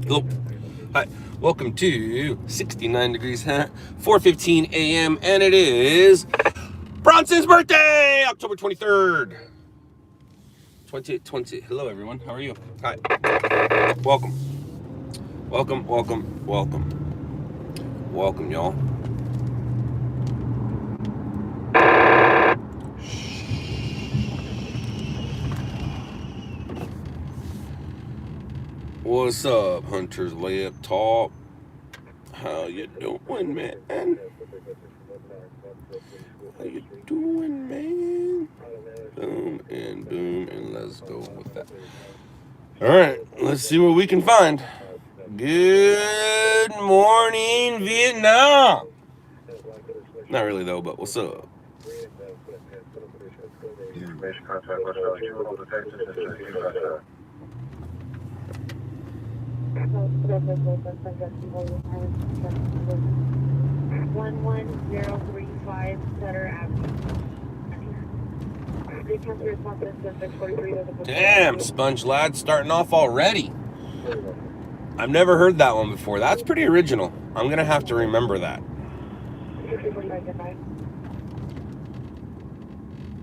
Hello. Hi. Welcome to 69 degrees, 4:15 a.m. and it is Bronson's birthday, October 23rd, 2020. Hello, everyone. How are you? Hi. Welcome. Welcome, welcome, welcome. Welcome, y'all. What's up, Hunter's Laptop? How you doing, man? How you doing, man? Boom, and let's go with that. All right, let's see what we can find. Good morning, Vietnam. Not really, though, but what's up? One 11035 Sutter Avenue. Damn, Sponge Lad, starting off already. I've never heard that one before. That's pretty original. I'm gonna have to remember that.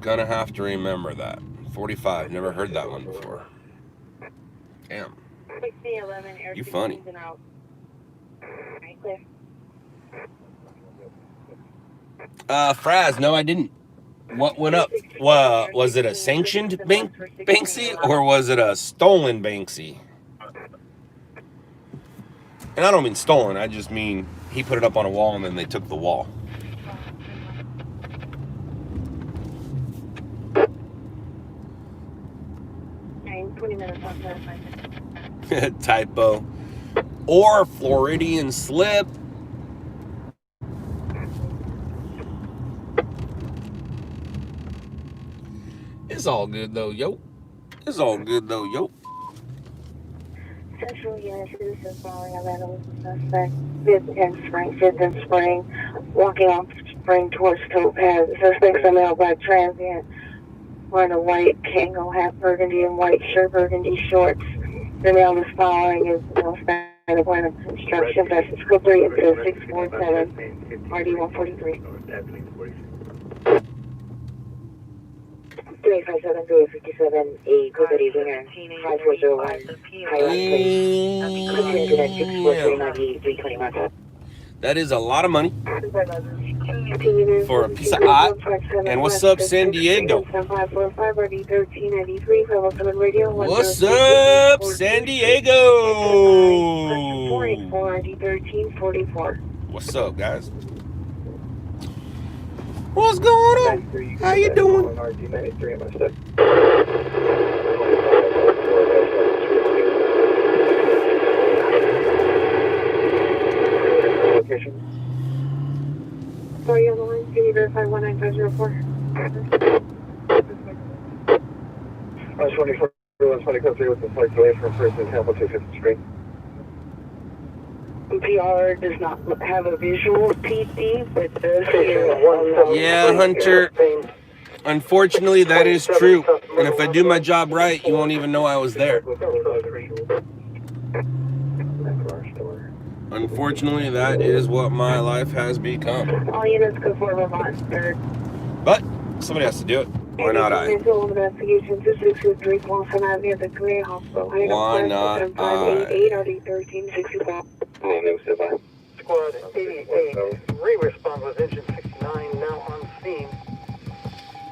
Gonna have to remember that. 45. Never heard that one before. Damn. You funny. Fraz, no, I didn't. What went up? Was it a sanctioned Banksy or was it a stolen Banksy? And I don't mean stolen, I just mean he put it up on a wall and then they took the wall. Typo. Or Floridian slip. It's all good though, yo. It's all good though, yo. Central unit, citizens following a vandalism suspect. 5th and Spring, 5th and Spring, walking off Spring towards Topaz. Suspects are male black transient, wearing a white Kango hat, burgundy and white shirt, burgundy shorts. The male is following is Hispanic line of construction, versus code 3 into 647, RD 143. 357357, code 3 winger, 5401, That is a lot of money for a piece of art. And what's up, San Diego? What's up, San Diego? What's up, guys? What's going on? How you doing? Sorry, on the line, can you verify 19504? 24, 120 code 3 with the flight delay from first and Tampa 250 Street. PR does not have a visual PD, but does. Yeah, Hunter. Unfortunately, that is true. And if I do my job right, you won't even know I was there. Unfortunately, that is what my life has become. All units go for Vermont, third. But somebody has to do it. Why not I? Why not I? Squad 88, re-respond with engine 69, now on scene.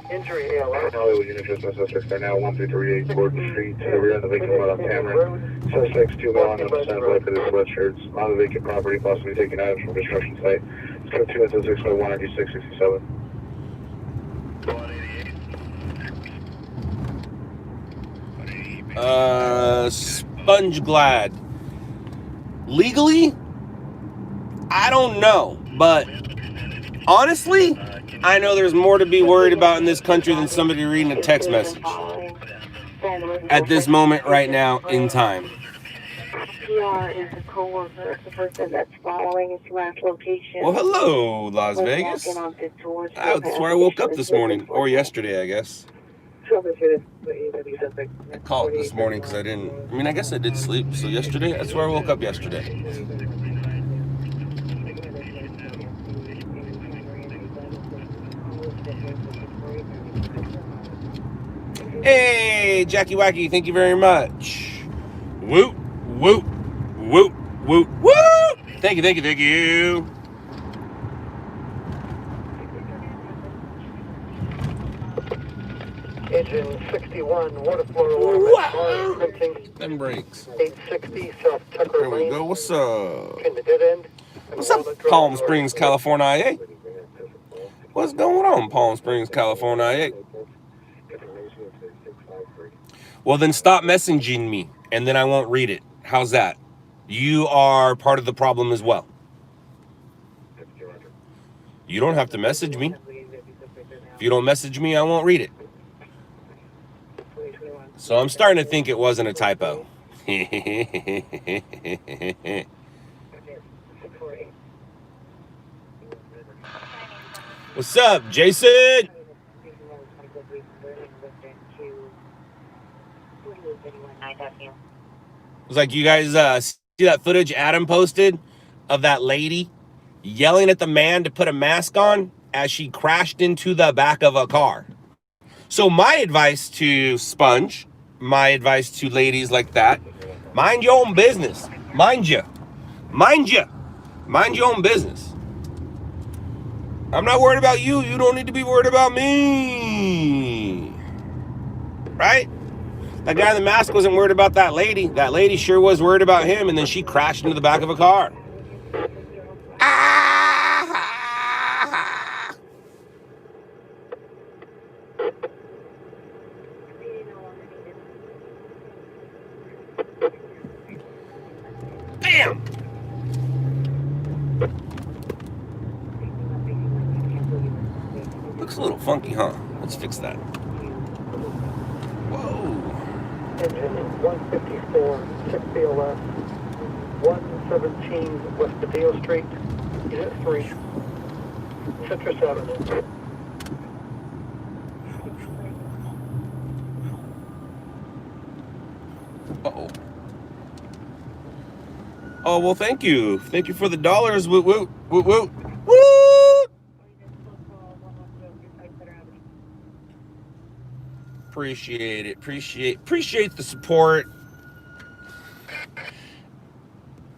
Entry ALR. Hollywood unit just suspects are now 1338 Gordon Street. We're on the vacant lot on camera. Suspects 2 male unknown black with his sweatshirts on the vacant property, possibly taking items from construction site. It's code 2 into 651 9667. Sponge Glad. Legally, I don't know, but honestly, I know there's more to be worried about in this country than somebody reading a text message at this moment right now in time. PR is a co-worker of the person that's following his last location. Well, hello, Las Vegas. That's where I woke up this morning, or yesterday, I guess. I called this morning because I didn't. I mean, I guess I did sleep. So yesterday, that's where I woke up yesterday. Hey, Jackie Wacky, thank you very much. Woot, woot, woot, woot, woot. Thank you, thank you, thank you. Engine 61, water flow alarm printing. Them brakes. 860 South Tucker There we Lane. go. What's up? In the dead end. What's up, Palm Springs, California? What's going on, Palm Springs, California? Well, then stop messaging me, and then I won't read it. How's that? You are part of the problem as well. You don't have to message me. If you don't message me, I won't read it. So I'm starting to think it wasn't a typo. What's up, Jason? It's like, you guys see that footage Adam posted of that lady yelling at the man to put a mask on as she crashed into the back of a car. So my advice to Sponge, my advice to ladies like that, mind your own business. Mind your own business. I'm not worried about you. You don't need to be worried about me. Right? That guy in the mask wasn't worried about that lady. That lady sure was worried about him, and then she crashed into the back of a car. Bam! Looks a little funky, huh? Let's fix that. Whoa. Engine 154, 60 left, 117 West Padilla Street, Unit 3, Citrus Avenue. Uh-oh. Oh, well, thank you. Thank you for the dollars. Woot, woot, woot, woot, woot. Appreciate it. Appreciate the support.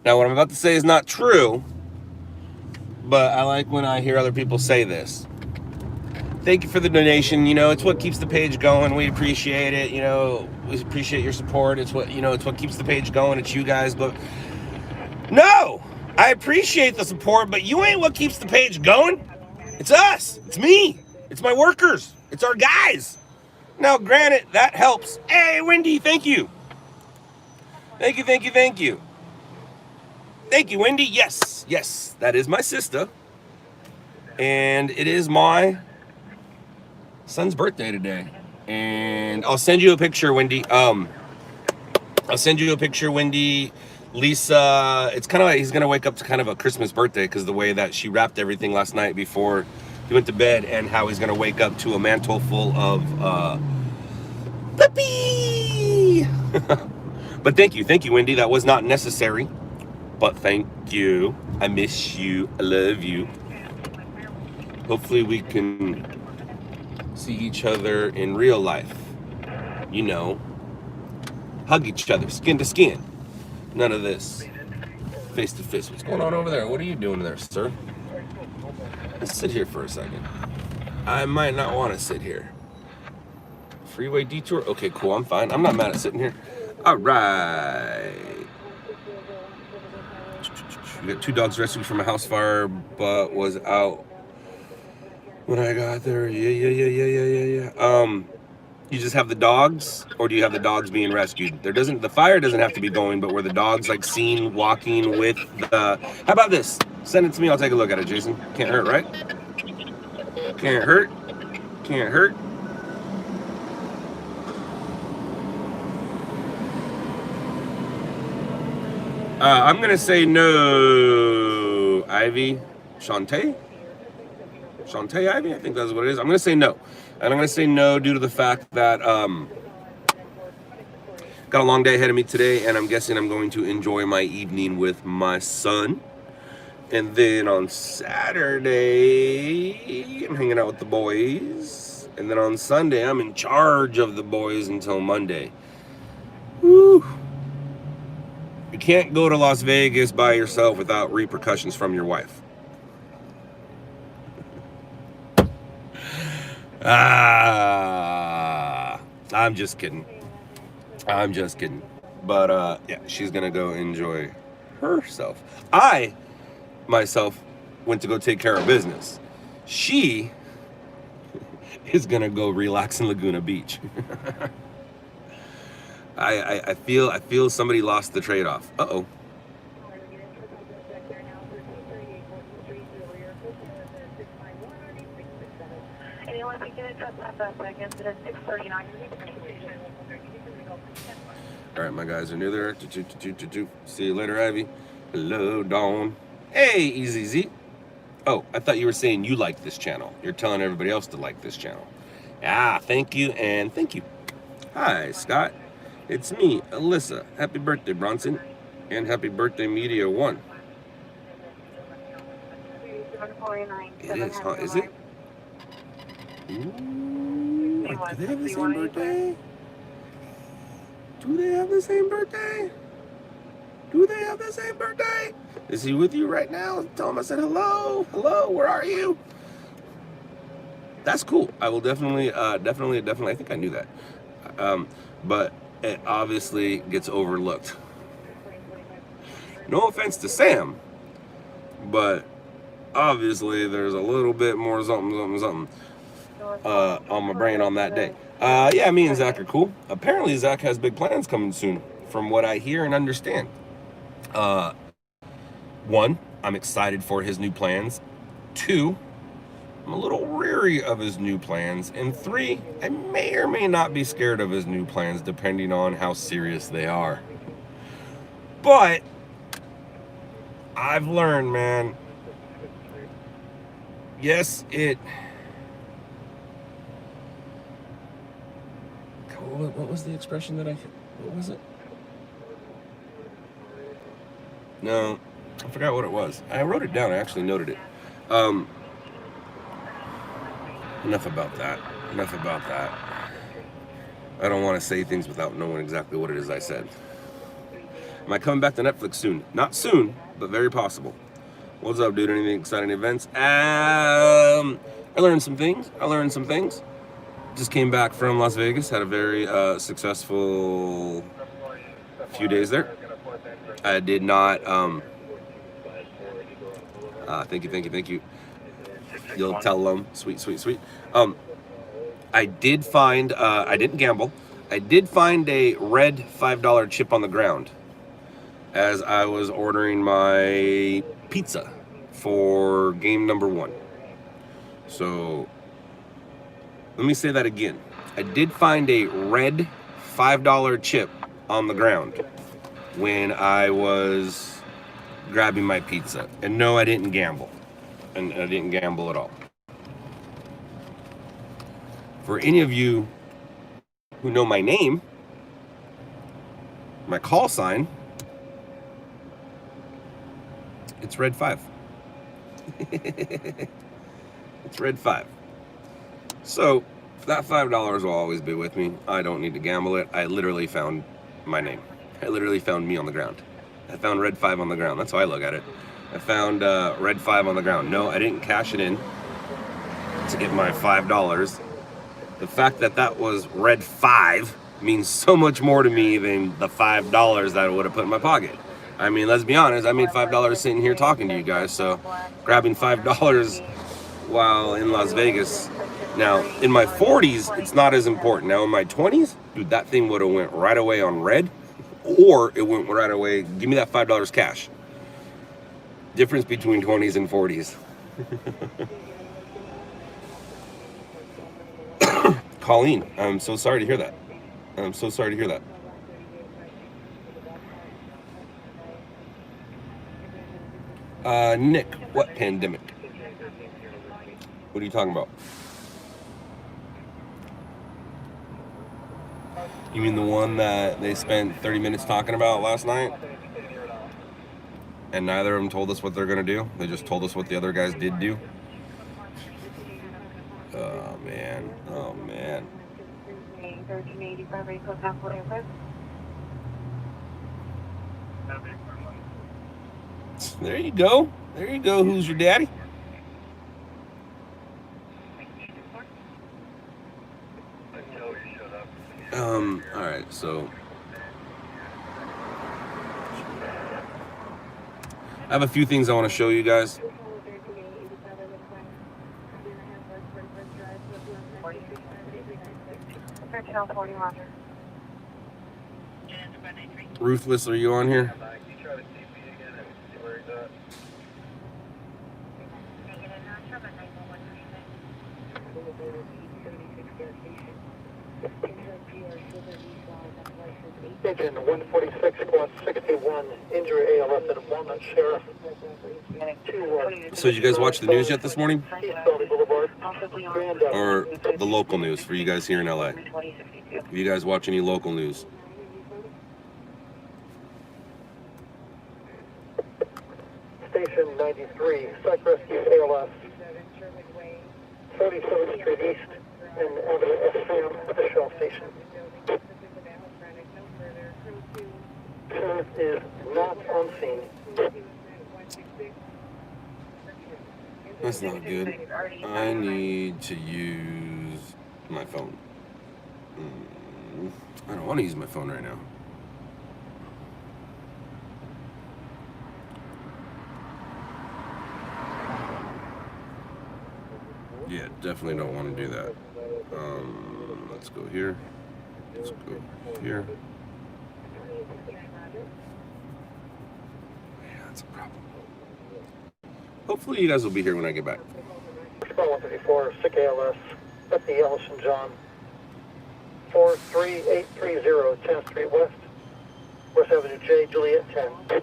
Now, what I'm about to say is not true, but I like when I hear other people say this. Thank you for the donation. You know, it's what keeps the page going. We appreciate it. You know, we appreciate your support. It's what, you know, it's what keeps the page going. It's you guys. But no, I appreciate the support, but you ain't what keeps the page going. It's us. It's me. It's my workers. It's our guys. Now, granted, that helps. Hey, Wendy, thank you. Thank you, thank you, thank you. Thank you, Wendy. Yes, yes, that is my sister. And it is my son's birthday today. And I'll send you a picture, Wendy. I'll send you a picture, Wendy. Lisa, it's kind of like he's going to wake up to kind of a Christmas birthday because the way that she wrapped everything last night before he went to bed, and how he's going to wake up to a mantle full of puppy. But thank you, Wendy. That was not necessary, but thank you. I miss you. I love you. Hopefully we can see each other in real life. You know, hug each other, skin to skin. None of this face to face. What's going on over there? What are you doing there, sir? Let's sit here for a second. I might not want to sit here. Freeway detour? Okay, cool. I'm fine. I'm not mad at sitting here. All right. We got 2 dogs rescued from a house fire, but was out when I got there. Yeah. You just have the dogs, or do you have the dogs being rescued? The fire doesn't have to be going, but were the dogs like seen walking with the? How about this? Send it to me. I'll take a look at it, Jason. Can't hurt, right? Can't hurt. Can't hurt. I'm gonna say no. Ivy, Shantae Ivy. I think that's what it is. I'm gonna say no. And I'm going to say no due to the fact that got a long day ahead of me today, and I'm guessing I'm going to enjoy my evening with my son. And then on Saturday, I'm hanging out with the boys. And then on Sunday, I'm in charge of the boys until Monday. Woo! You can't go to Las Vegas by yourself without repercussions from your wife. I'm just kidding. I'm just kidding. But yeah, she's gonna go enjoy herself. I myself went to go take care of business. She is gonna go relax in Laguna Beach. I feel somebody lost the trade-off. Uh-oh. All right, my guys are new there. See you later, Ivy. Hello, Dawn. Hey, EZZ. Oh, I thought you were saying you like this channel. You're telling everybody else to like this channel. Ah, thank you and thank you. Hi, Scott. It's me, Alyssa. Happy birthday, Bronson. And happy birthday, Media One. It is, huh? Is it? Ooh, do they have the same birthday? Do they have the same birthday? Do they have the same birthday? Is he with you right now? Tell him I said hello. Hello, where are you? That's cool. I will definitely, definitely. I think I knew that. But it obviously gets overlooked. No offense to Sam, but obviously there's a little bit more something on my brain on that day. Yeah, me and Zach are cool. Apparently Zach has big plans coming soon, from what I hear and understand. One, I'm excited for his new plans. Two, I'm a little leery of his new plans. And three, I may or may not be scared of his new plans, depending on how serious they are. But I've learned, man, yes, what was the expression that what was it? No, I forgot what it was. I wrote it down. I actually noted it. Enough about that. I don't want to say things without knowing exactly what it is I said. Am I coming back to Netflix soon? Not soon, but very possible. What's up, dude? Anything exciting events? I learned some things. Just came back from Las Vegas. Had a very successful few days there. I did not. Thank you. You'll tell them. Sweet. I did find. I didn't gamble. I did find a red $5 chip on the ground as I was ordering my pizza for game number 1. So let me say that again. I did find a red $5 chip on the ground when I was grabbing my pizza. And no, I didn't gamble. And I didn't gamble at all. For any of you who know my name, my call sign, it's red 5. It's red 5. So that $5 will always be with me. I don't need to gamble it. I literally found my name. I literally found me on the ground. I found red 5 on the ground. That's how I look at it. I found red 5 on the ground. No, I didn't cash it in to get my $5. The fact that that was red 5 means so much more to me than the $5 that I would have put in my pocket. I mean, let's be honest, I made $5 sitting here talking to you guys, so grabbing $5 while in Las Vegas. Now, in my 40s, it's not as important. Now, in my 20s, dude, that thing would have went right away on red, or it went right away, give me that $5 cash. Difference between 20s and 40s. Colleen, I'm so sorry to hear that. Nick, what pandemic? What are you talking about? You mean the one that they spent 30 minutes talking about last night? And neither of them told us what they're going to do? They just told us what the other guys did do? Oh, man. Oh, man. There you go. There you go. Who's your daddy? All right, so I have a few things I want to show you guys. Ruthless, are you on here? Engine 146, squad 61, injury ALS at Walnut Sheriff. So did you guys watch the news yet this morning? Or the local news for you guys here in LA? Do you guys watch any local news? Station 93, Psych Rescue ALS, 37th Street East, and Avenue FM at the Shell Station. Sheriff is not on scene. That's not good. I need to use my phone. I don't want to use my phone right now. Yeah, definitely don't want to do that. Let's go here. Let's go here. Yeah, that's a problem. Hopefully you guys will be here when I get back. Spot 154, sick ALS, at the Ellison John. 43830, 10th Street West, West Avenue J, Juliet 10.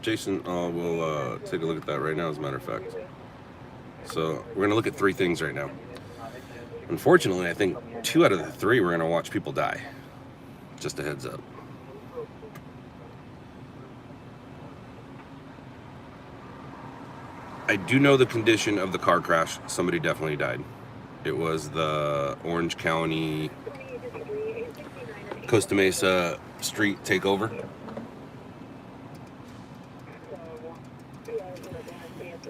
Jason, we'll take a look at that right now, as a matter of fact. So we're going to look at three things right now. Unfortunately, I think 2 out of the 3 we're going to watch people die. Just a heads up. I do know the condition of the car crash. Somebody definitely died. It was the Orange County Costa Mesa street takeover.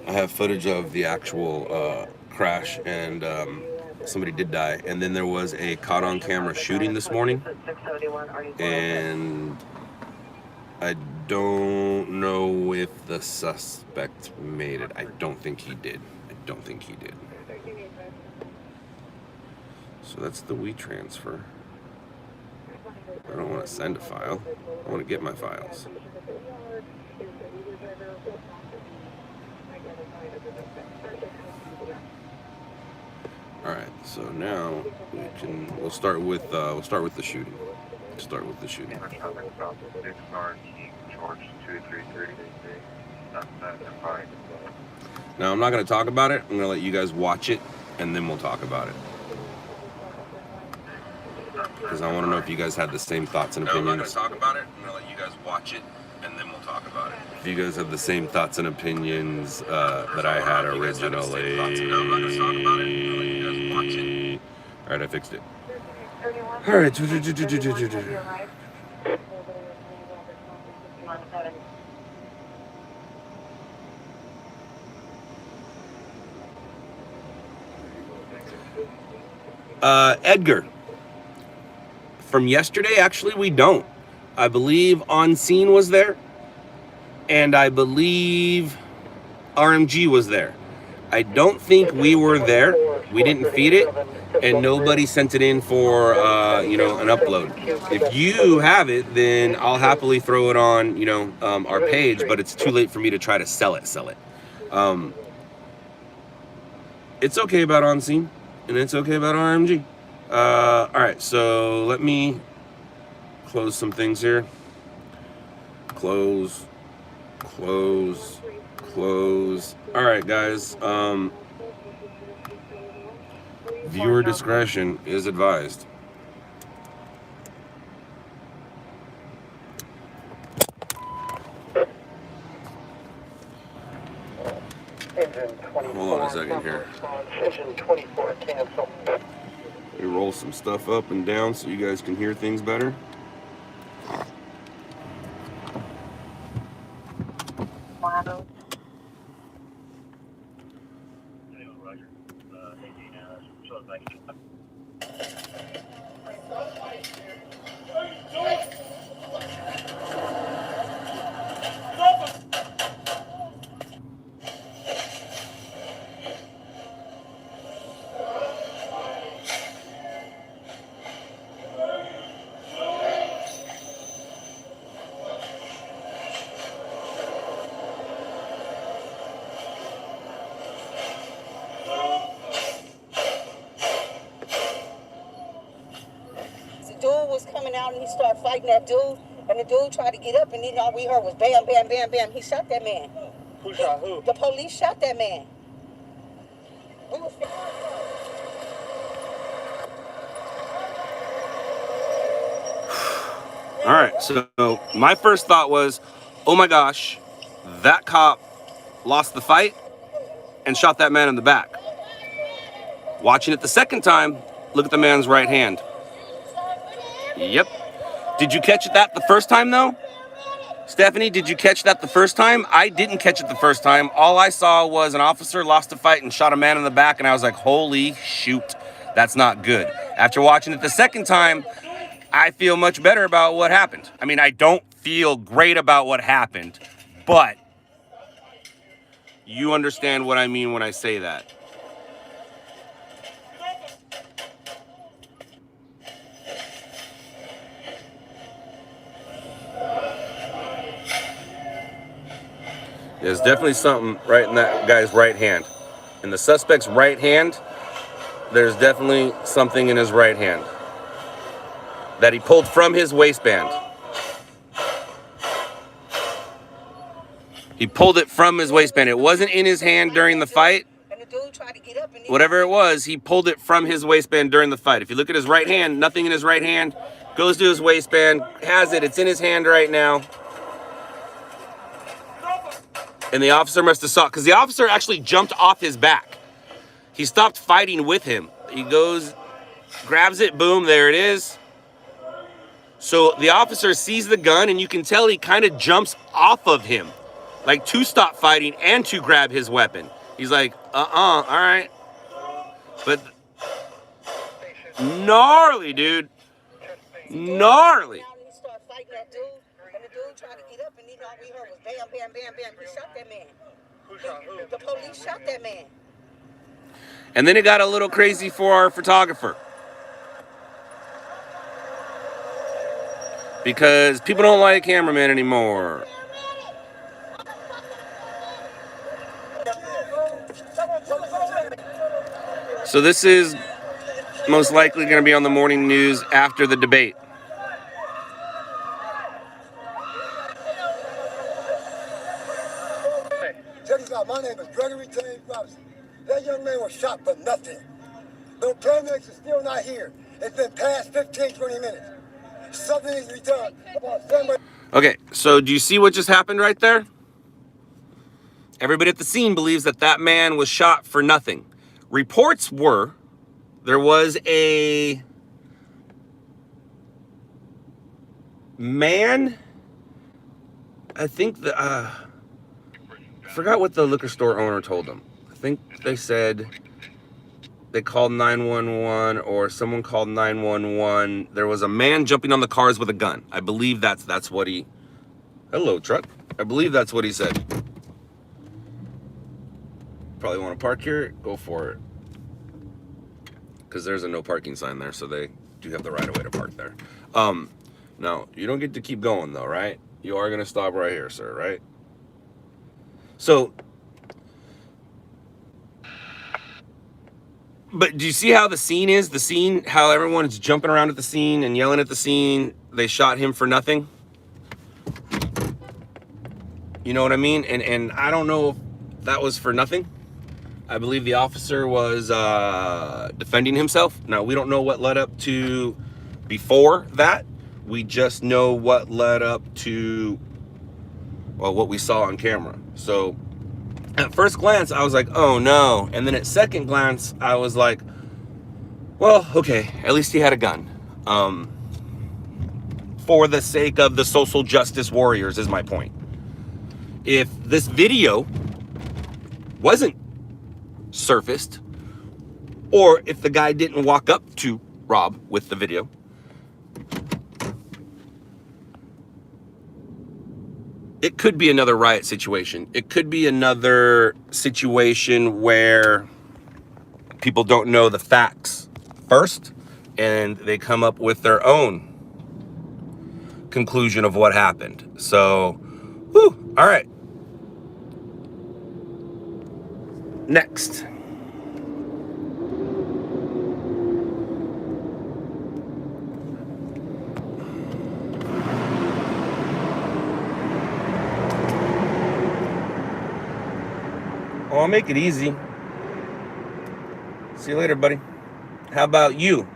I have footage of the actual crash, and somebody did die. And then there was a caught on camera shooting this morning, and I don't know if the suspect made it. I don't think he did. So that's the WeTransfer. I don't want to send a file. I want to get my files. All right, so now we'll start with the shooting. Now I'm not going to talk about it. I'm going to let you guys watch it, and then we'll talk about it. Because I want to know if you guys had the same thoughts and opinions. I'm not going to talk about it. I'm going to let you guys watch it, and then we'll talk about it. If you guys have the same thoughts and opinions that I had originally. All right, I fixed it. All right. Edgar. From yesterday, actually, we don't. I believe On Scene was there, and I believe RMG was there. I don't think we were there. We didn't feed it, and nobody sent it in for, an upload. If you have it, then I'll happily throw it on, our page, but it's too late for me to try to sell it. It's okay about On Scene, and it's okay about RMG. All right, so let me close some things here. Close. All right, guys. Viewer discretion is advised. Hold on a second here. Engine 24, cancel. We roll some stuff up and down so you guys can hear things better. Wow. Dude was coming out and he started fighting that dude, and the dude tried to get up, and then all we heard was bam, bam, bam, bam. He shot that man. Who shot who? The police shot that man. We was All right, so my first thought was, oh my gosh, that cop lost the fight and shot that man in the back. Watching it the second time, look at the man's right hand. Yep. Did you catch that the first time, though? Stephanie, did you catch that the first time? I didn't catch it the first time. All I saw was an officer lost a fight and shot a man in the back, and I was like, holy shoot, that's not good. After watching it the second time, I feel much better about what happened. I mean, I don't feel great about what happened, but you understand what I mean when I say that. There's definitely something right in that guy's right hand. In the suspect's right hand, there's definitely something in his right hand that he pulled from his waistband. He pulled it from his waistband. It wasn't in his hand during the fight. and the dude tried to get up, and Whatever it was, he pulled it from his waistband during the fight. If you look at his right hand, nothing in his right hand, goes to his waistband, has it, it's in his hand right now. And the officer must have saw it, because the officer actually jumped off his back. He stopped fighting with him. He goes, grabs it, boom, there it is. So the officer sees the gun, and you can tell he kind of jumps off of him, like to stop fighting and to grab his weapon. He's like, all right. But gnarly, dude. Gnarly. he started fighting that dude, and the dude tried to get up, and then all we heard was bam, bam, bam, bam. He shot that man. Who shot who? The police shot that man. And then it got a little crazy for our photographer, because people don't like cameramen anymore. So this is most likely going to be on the morning news after the debate. Check this out. My name is Gregory James Robinson. That young man was shot for nothing. The paramedics are still not here. It's been past 15, 20 minutes. Something needs to be done. Okay, so do you see what just happened right there? Everybody at the scene believes that that man was shot for nothing. Reports were there was a man, I think I forgot what the liquor store owner told them. I think they said they called 911 or someone called 911. There was a man jumping on the cars with a gun. I believe that's what he... Hello, truck. I believe that's what he said. Probably want to park here? Go for it. Because there's a no parking sign there, so they do have the right of way to park there. Now, you don't get to keep going, though, right? You are going to stop right here, sir, right? So... But do you see how the scene is? The scene, how everyone's jumping around at the scene and yelling at the scene. They shot him for nothing. You know what I mean? And I don't know if that was for nothing. I believe the officer was defending himself. Now, we don't know what led up to before that. We just know what led up to, well, what we saw on camera. So at first glance, I was like, oh no. And then at second glance, I was like, well, okay, at least he had a gun. For the sake of the social justice warriors is my point. If this video wasn't surfaced, or if the guy didn't walk up to Rob with the video, it could be another riot situation. It could be another situation where people don't know the facts first and they come up with their own conclusion of what happened. So, whew, all right. Next. I'll make it easy. See you later, buddy. How about you?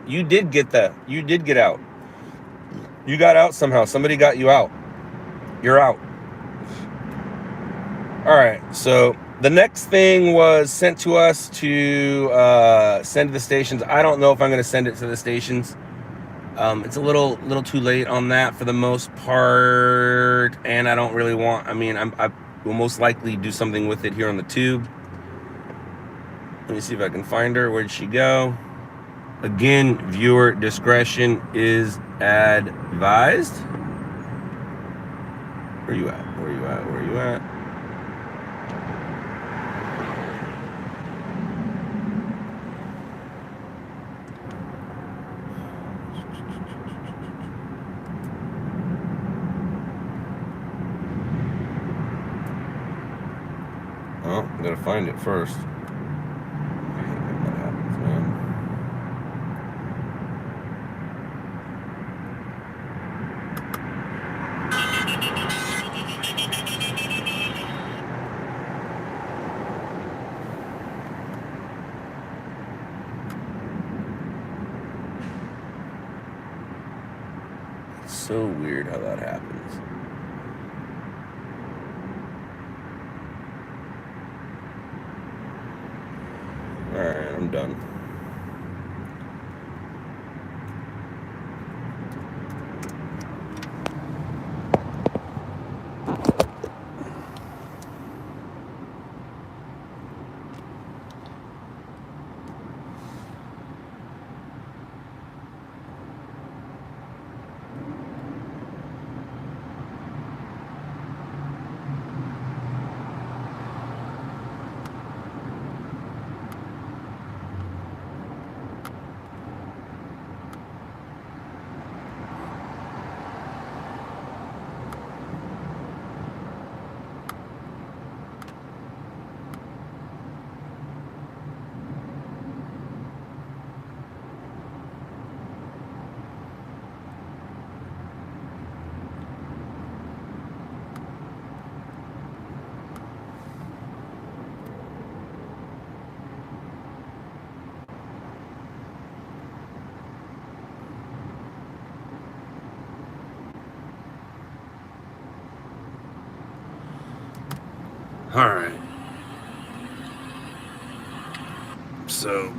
You did get out. You got out somehow. Somebody got you out. You're out. All right. So the next thing was sent to us to send to the stations. I don't know if I'm going to send it to the stations. It's a little too late on that for the most part, and I don't really want. I mean, I will most likely do something with it here on the tube. Let me see if I can find her. Where'd she go? Again, viewer discretion is advised. Where you at? Where you at? Where you at? Oh, I'm gonna find it first. I hate when that happens, man. It's so weird how that happens. All right, I'm done. All right. So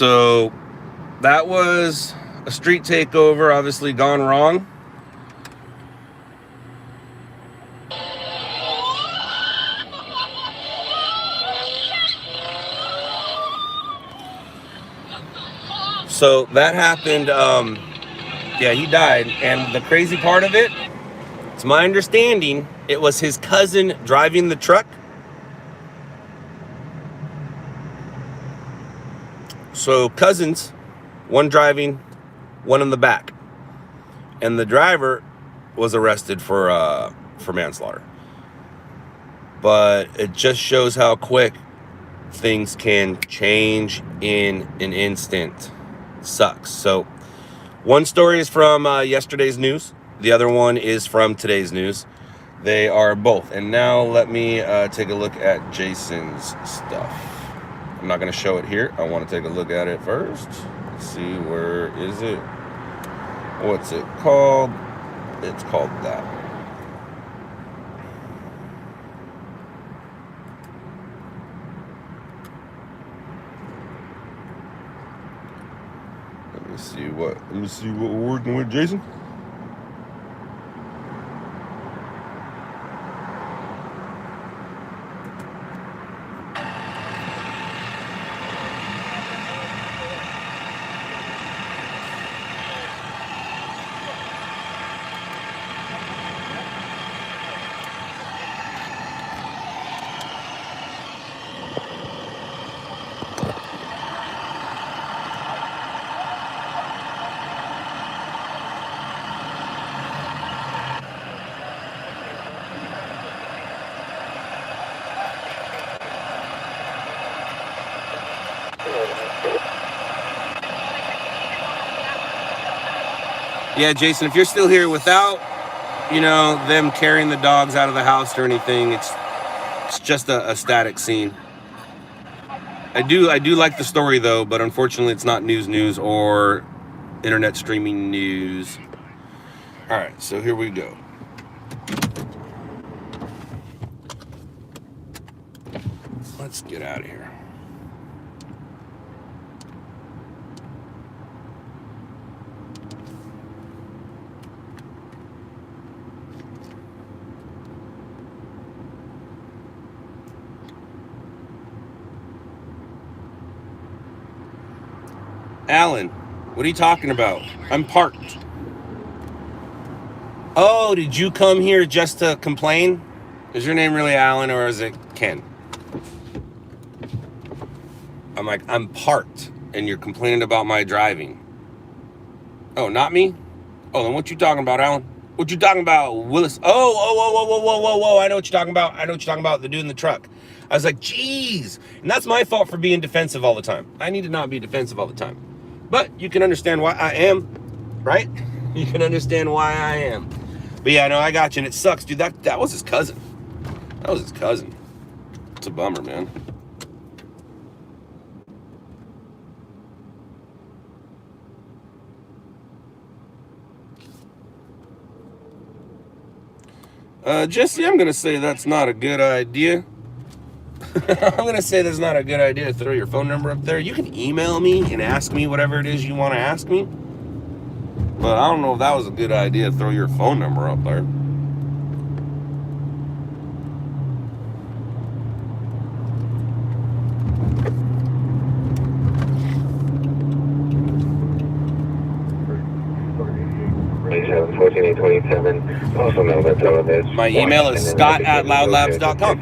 So that was a street takeover, obviously gone wrong. So that happened. Yeah, he died. And the crazy part of it, it's my understanding, it was his cousin driving the truck. So cousins, one driving, one in the back. And the driver was arrested for manslaughter. But it just shows how quick things can change in an instant. Sucks. So one story is from yesterday's news. The other one is from today's news. They are both. And now let me take a look at Jason's stuff. I'm not going to show it here. I want to take a look at it first. Let's see, where is it? What's it called? It's called that. Let me see what we're working with, Jason. Yeah, Jason, if you're still here without, them carrying the dogs out of the house or anything, it's just a static scene. I do like the story though, but unfortunately it's not news or internet streaming news. All right, so here we go. Let's get out of here. Alan, what are you talking about? I'm parked. Oh, did you come here just to complain? Is your name really Alan or is it Ken? I'm like, I'm parked and you're complaining about my driving. Oh, not me? Oh, then what you talking about, Alan? What you talking about, Willis? Oh, I know what you're talking about. The dude in the truck. I was like, geez. And that's my fault for being defensive all the time. I need to not be defensive all the time. But you can understand why I am, right? You can understand why I am. But yeah, no, I got you. And it sucks, dude. That was his cousin. That was his cousin. It's a bummer, man. Jesse, I'm going to say that's not a good idea. I'm going to say that's not a good idea to throw your phone number up there. You can email me and ask me whatever it is you want to ask me. But I don't know if that was a good idea to throw your phone number up there. My email is scott@loudlabs.com.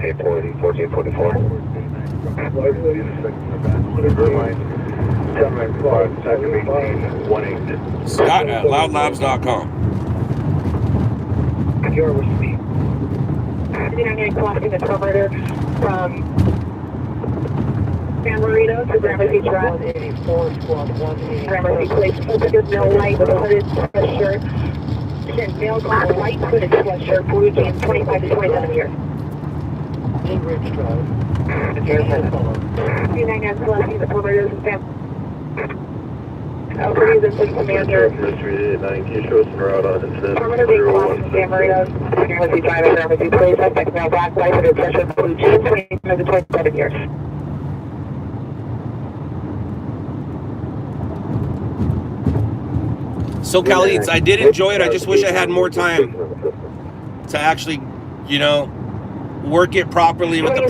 Scott@loudlabs.com. You're with me. I'm collecting the cover from San Marino to Gramercy Drive. 184, squad 180. Gramercy Place. There's no light with a hooded sweatshirt. Male glass white hooded sweatshirt, blue jeans, 25 to 27 years. Ridge Drive. 399 collecting the cover from San Marino. Commander. Perimeter being crossed from San Marino. Gramercy Drive and Gramercy Place. Suspect male black white hooded sweatshirt, blue jeans, 25 to 27 years. So Khalid, I did enjoy it. I just wish I had more time to actually, work it properly with the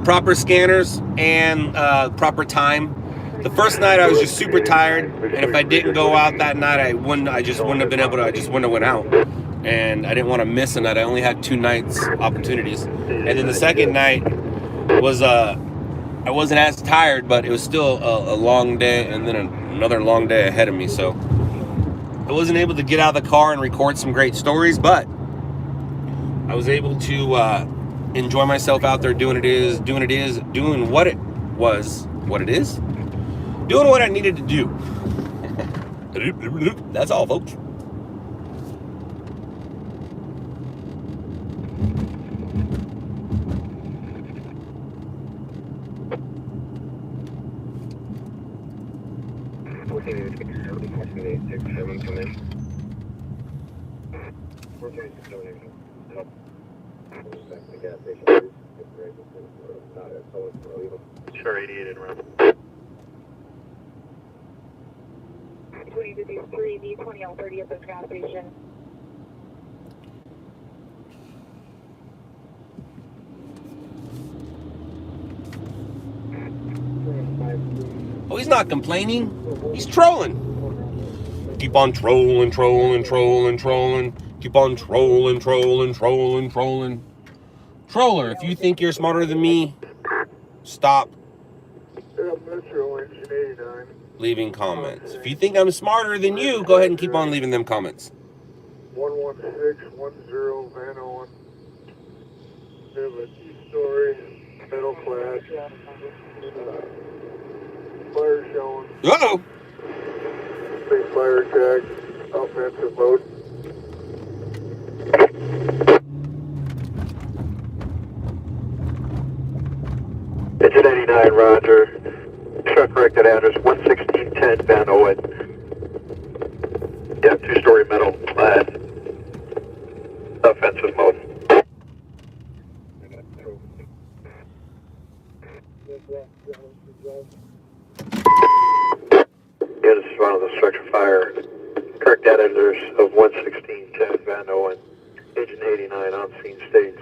proper scanners and proper time. The first night I was just super tired, and if I didn't go out that night, I just wouldn't have been able to. I just wouldn't have went out, and I didn't want to miss a night. I only had 2 nights opportunities, and then the second night was I wasn't as tired, but it was still a long day, and then another long day ahead of me. So I wasn't able to get out of the car and record some great stories, but I was able to enjoy myself out there doing what I needed to do. That's all, folks. Sure, 88 and run. 2053, D20L30 at the gas station. Oh, he's not complaining. He's trolling. Keep on trolling. Keep on trolling. Troller, if you think you're smarter than me, stop leaving comments. If you think I'm smarter than you, go ahead and keep on leaving them comments. 11610 Van Owen. We have a two-story, middle class. Fire showing. Uh-oh. Big fire attack. Offensive mode. Engine 89, roger. Truck corrected address 11610 Van Owen. Yeah, two-story metal clad. Offensive mode. Yeah, this is one of the structure fire. Correct address of 11610 Van Owen. Engine 89 on scene states.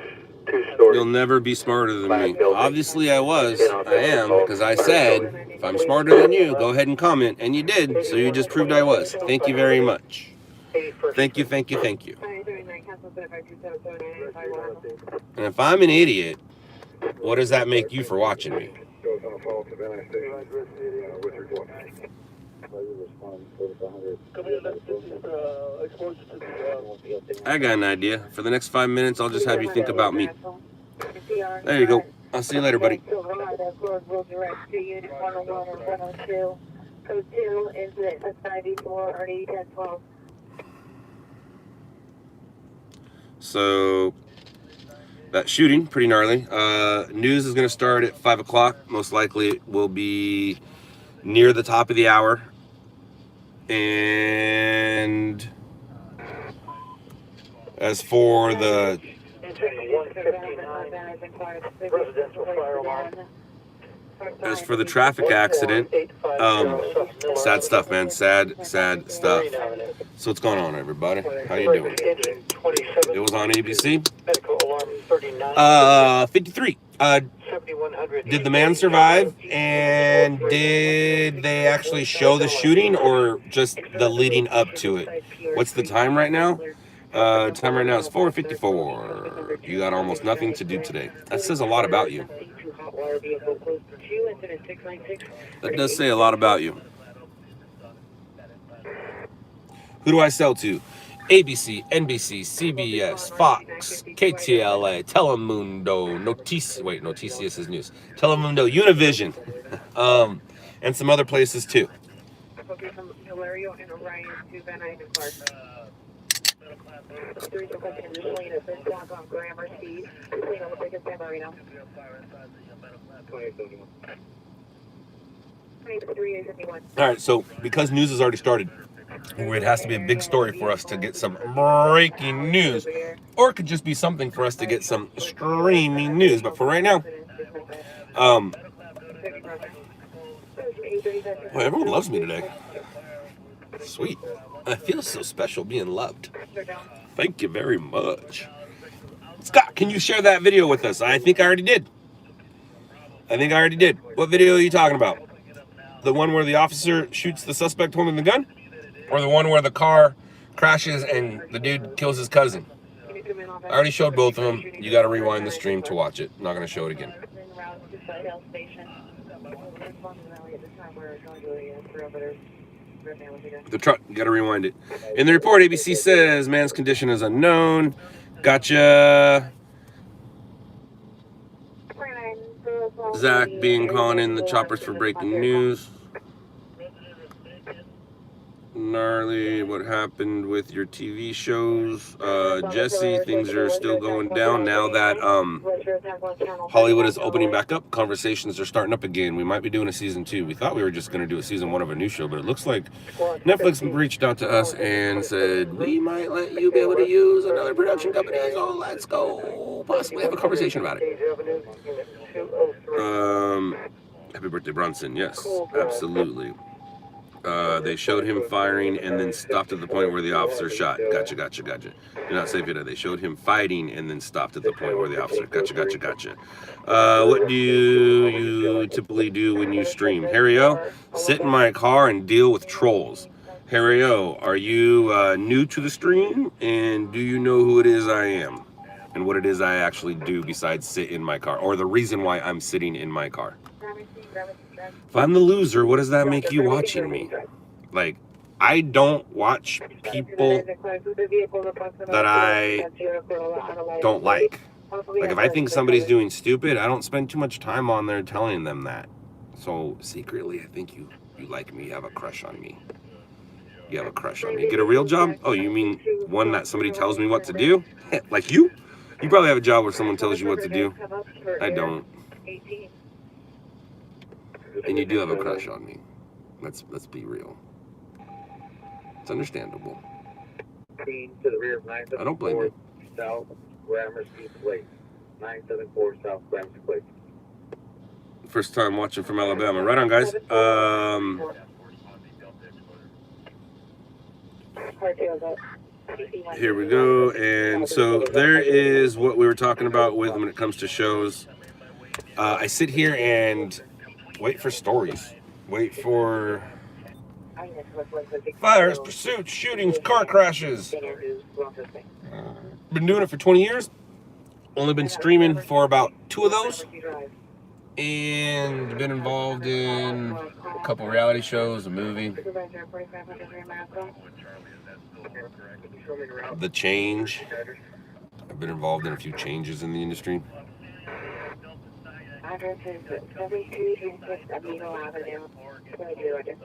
Two-story. You'll never be smarter than me. Obviously I was. I am, because I said, if I'm smarter than you, go ahead and comment. And you did, so you just proved I was. Thank you very much. Thank you. And if I'm an idiot, what does that make you for watching me? I got an idea. For the next 5 minutes, I'll just have you think about me. There you go. I'll see you later, buddy. Code 2, incident 94, RD 1012. So, that shooting, pretty gnarly. News is going to start at 5 o'clock. Most likely it will be near the top of the hour. And as for the traffic accident, sad stuff, man. Sad stuff. So what's going on, everybody? How you doing? It was on ABC. 53. Did the man survive? And did they actually show the shooting or just the leading up to it? What's the time right now? Time right now is 4:54. You got almost nothing to do today. That says a lot about you. That does say a lot about you. Who do I sell to? ABC, NBC, CBS, Fox, KTLA, Telemundo, Noticias is news. Telemundo, Univision, and some other places too. All right, so because news has already started, it has to be a big story for us to get some breaking news, or it could just be something for us to get some streaming news. But for right now, everyone loves me today. Sweet. I feel so special being loved. Thank you very much. Scott, can you share that video with us? I think I already did. What video are you talking about? The one where the officer shoots the suspect holding the gun? Or the one where the car crashes and the dude kills his cousin? I already showed both of them. You got to rewind the stream to watch it. I'm not going to show it again. The truck, gotta rewind it. In the report, ABC says man's condition is unknown. Gotcha. Zach being calling in the choppers for breaking news. Gnarly, what happened with your TV shows? Jesse, things are still going down now that Hollywood is opening back up. Conversations are starting up again. We might be doing a season 2. We thought we were just going to do a season 1 of a new show, but it looks like Netflix reached out to us and said, we might let you be able to use another production company, so let's go possibly have a conversation about it. Happy birthday, Bronson. Yes, absolutely. They showed him firing and then stopped at the point where the officer shot. Gotcha. Do not say Vita. They showed him fighting and then stopped at the point where the officer. Gotcha. What do you typically do when you stream? Harry O, sit in my car and deal with trolls. Harry O, are you new to the stream? And do you know who it is I am? And what it is I actually do besides sit in my car? Or the reason why I'm sitting in my car? If I'm the loser, what does that make you watching me? Like, I don't watch people that I don't like. Like, if I think somebody's doing stupid, I don't spend too much time on there telling them that. So, secretly, I think you like me, you have a crush on me. You have a crush on me. Get a real job? Oh, you mean one that somebody tells me what to do? Like you? You probably have a job where someone tells you what to do. I don't. And you do have a crush on me. Let's be real. It's understandable. To the rear of 974 I don't blame you. South Gramercy Place. 974 South Gramercy Place. First time watching from Alabama. Right on, guys. Here we go. And so there is what we were talking about with when it comes to shows. I sit here and wait for stories. Wait for fires, pursuits, shootings, car crashes. Been doing it for 20 years. Only been streaming for about 2 of those. And been involved in a couple reality shows, a movie. The Change. I've been involved in a few changes in the industry. Address is 7226 Amino Avenue, Georgia.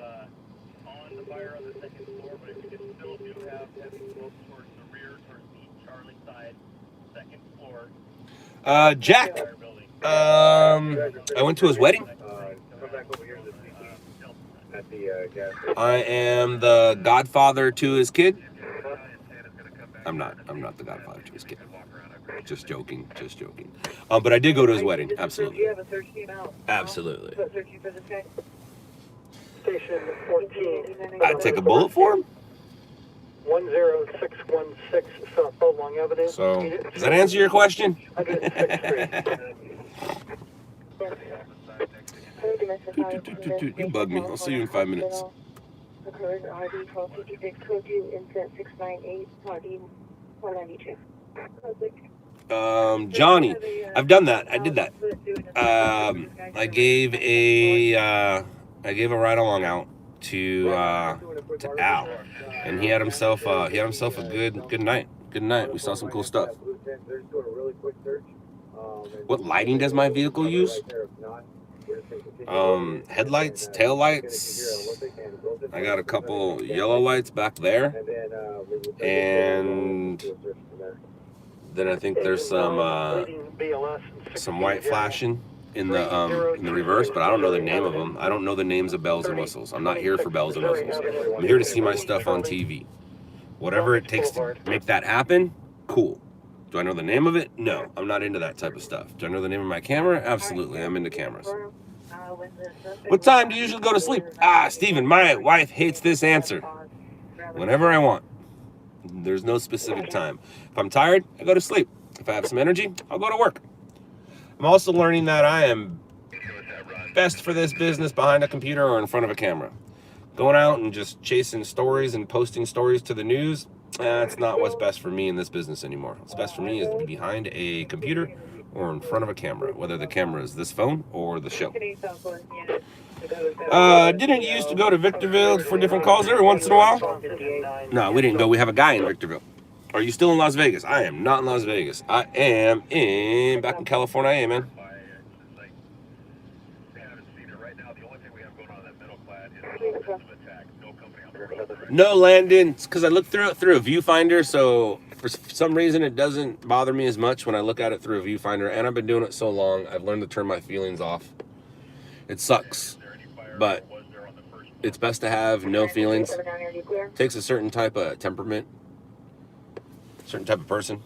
On the fire on the second floor, but you still do have heavy smoke towards the rear, towards the Charlie side, second floor. Jack. I went to his wedding. I am the godfather to his kid. I'm not the godfather to his kid. Just joking. But I did go to his wedding. Absolutely. Absolutely. Station 14. I'd take a bullet for him. 10616 South Long Avenue. So, does that answer your question? You bug me. I'll see you in 5 minutes. Johnny, I've done that. I did that. I gave a ride along out to Al, and he had himself a good night. Good night. We saw some cool stuff. What lighting does my vehicle use? Headlights, tail lights. I got a couple yellow lights back there, and then I think there's some white flashing in the reverse, but I don't know the name of them. I don't know the names of bells and whistles. I'm not here for bells and whistles. I'm here to see my stuff on TV. Whatever it takes to make that happen, cool. Do I know the name of it? No, I'm not into that type of stuff. Do I know the name of my camera? Absolutely, I'm into cameras. What time do you usually go to sleep? Steven, my wife hates this answer. Whenever I want. There's no specific time. If I'm tired, I go to sleep. If I have some energy, I'll go to work. I'm also learning that I am best for this business behind a computer or in front of a camera. Going out and just chasing stories and posting stories to the news, that's not what's best for me in this business anymore. What's best for me is to be behind a computer or in front of a camera, whether the camera is this phone or the show. Didn't used to go to Victorville for different calls every once in a while? No, we didn't go. We have a guy in Victorville. Are you still in Las Vegas? I am not in Las Vegas. I am back in California. I am, man. No, Landon. It's because I looked through it through a viewfinder, so for some reason it doesn't bother me as much when I look at it through a viewfinder, and I've been doing it so long, I've learned to turn my feelings off. It sucks, but it's best to have no feelings. It takes a certain type of temperament, certain type of person.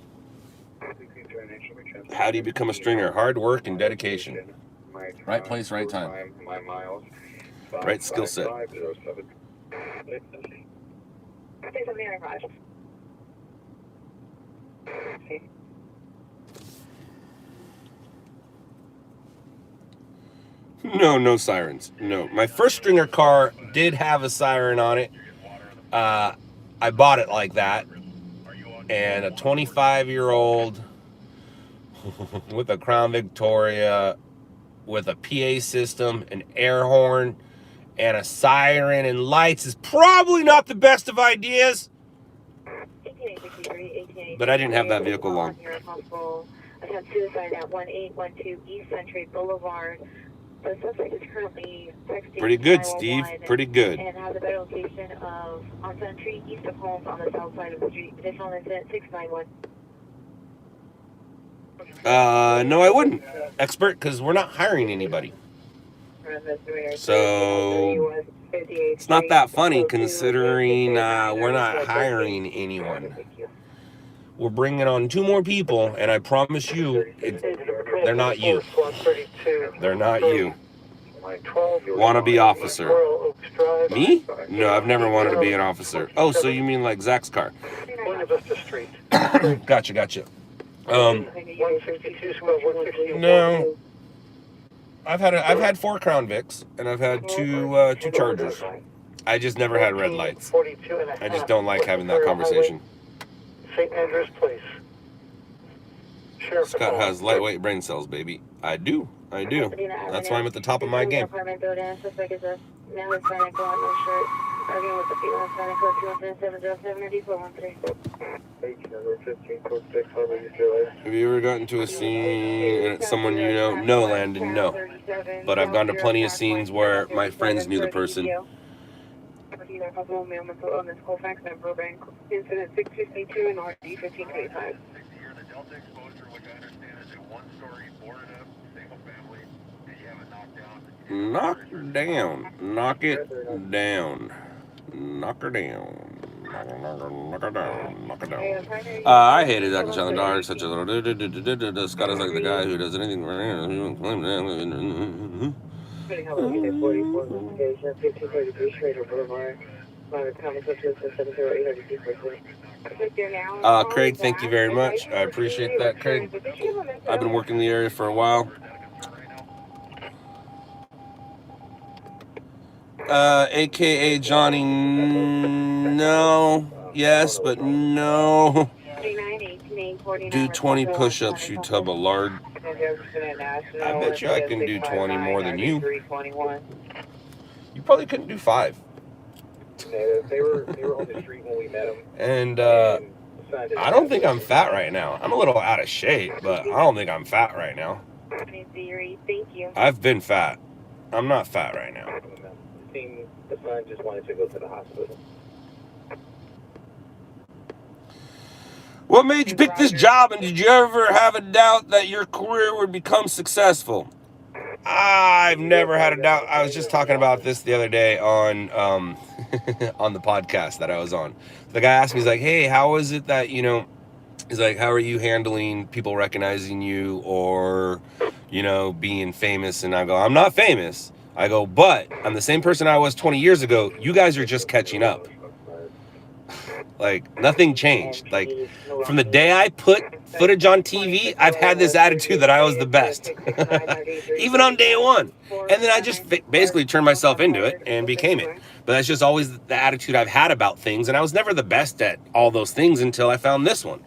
How do you become a stringer? Hard work and dedication. Right place, right time. Right skill set. No sirens. No. My first stringer car did have a siren on it. I bought it like that. And a 25-year-old with a Crown Victoria with a PA system, an air horn, and a siren and lights is probably not the best of ideas. But I didn't have that vehicle long. Attempt suicide at 1812 East Century Boulevard. The suspect is currently texting. Pretty good, Steve. Pretty good. And has a better location of on Century east of Holmes on the south side of the street. Additional incident 691. No, I wouldn't. Expert, because we're not hiring anybody. So it's not that funny considering we're not hiring anyone. We're bringing on 2 more people, and I promise you, they're not you. They're not you. Wannabe officer. Me? No, I've never wanted to be an officer. Oh, so you mean like Zach's car? Gotcha. No. I've had 4 Crown Vics, and I've had 2 Chargers. I just never had red lights. I just don't like having that conversation. St. Andrews Place. Scott has lightweight brain cells, baby. I do. That's why I'm at the top of my game. Have you ever gotten to a scene and it's someone you know? No, Landon, no. But I've gone to plenty of scenes where my friends knew the person. Incident 652 and RD 1525. Knock down. Knock it down. Knock her down. Knock her down. Knock her down. I hated that in the dark, such a little. Scott is like the guy who does anything. Craig, thank you very much. I appreciate that, Craig. I've been working in the area for a while. AKA Johnny, no, yes, but no. Do 20 push-ups, you tub of lard. I bet you I can do 20 more than you. You probably couldn't do 5. They were on the street when we met them. And I don't think I'm fat right now. I'm a little out of shape, but I don't think I'm fat right now. I've been fat. I'm not fat right now. The son just wanted to go to the hospital. What made you pick this job, and did you ever have a doubt that your career would become successful? I've never had a doubt. I was just talking about this the other day on on the podcast that I was on. The guy asked me, he's like, hey, how is it that, he's like, how are you handling people recognizing you or, being famous? And I go, I'm not famous. I go, but I'm the same person I was 20 years ago. You guys are just catching up. Like, nothing changed. Like, from the day I put footage on TV, I've had this attitude that I was the best. Even on day 1. And then I just basically turned myself into it and became it. But that's just always the attitude I've had about things. And I was never the best at all those things until I found this one.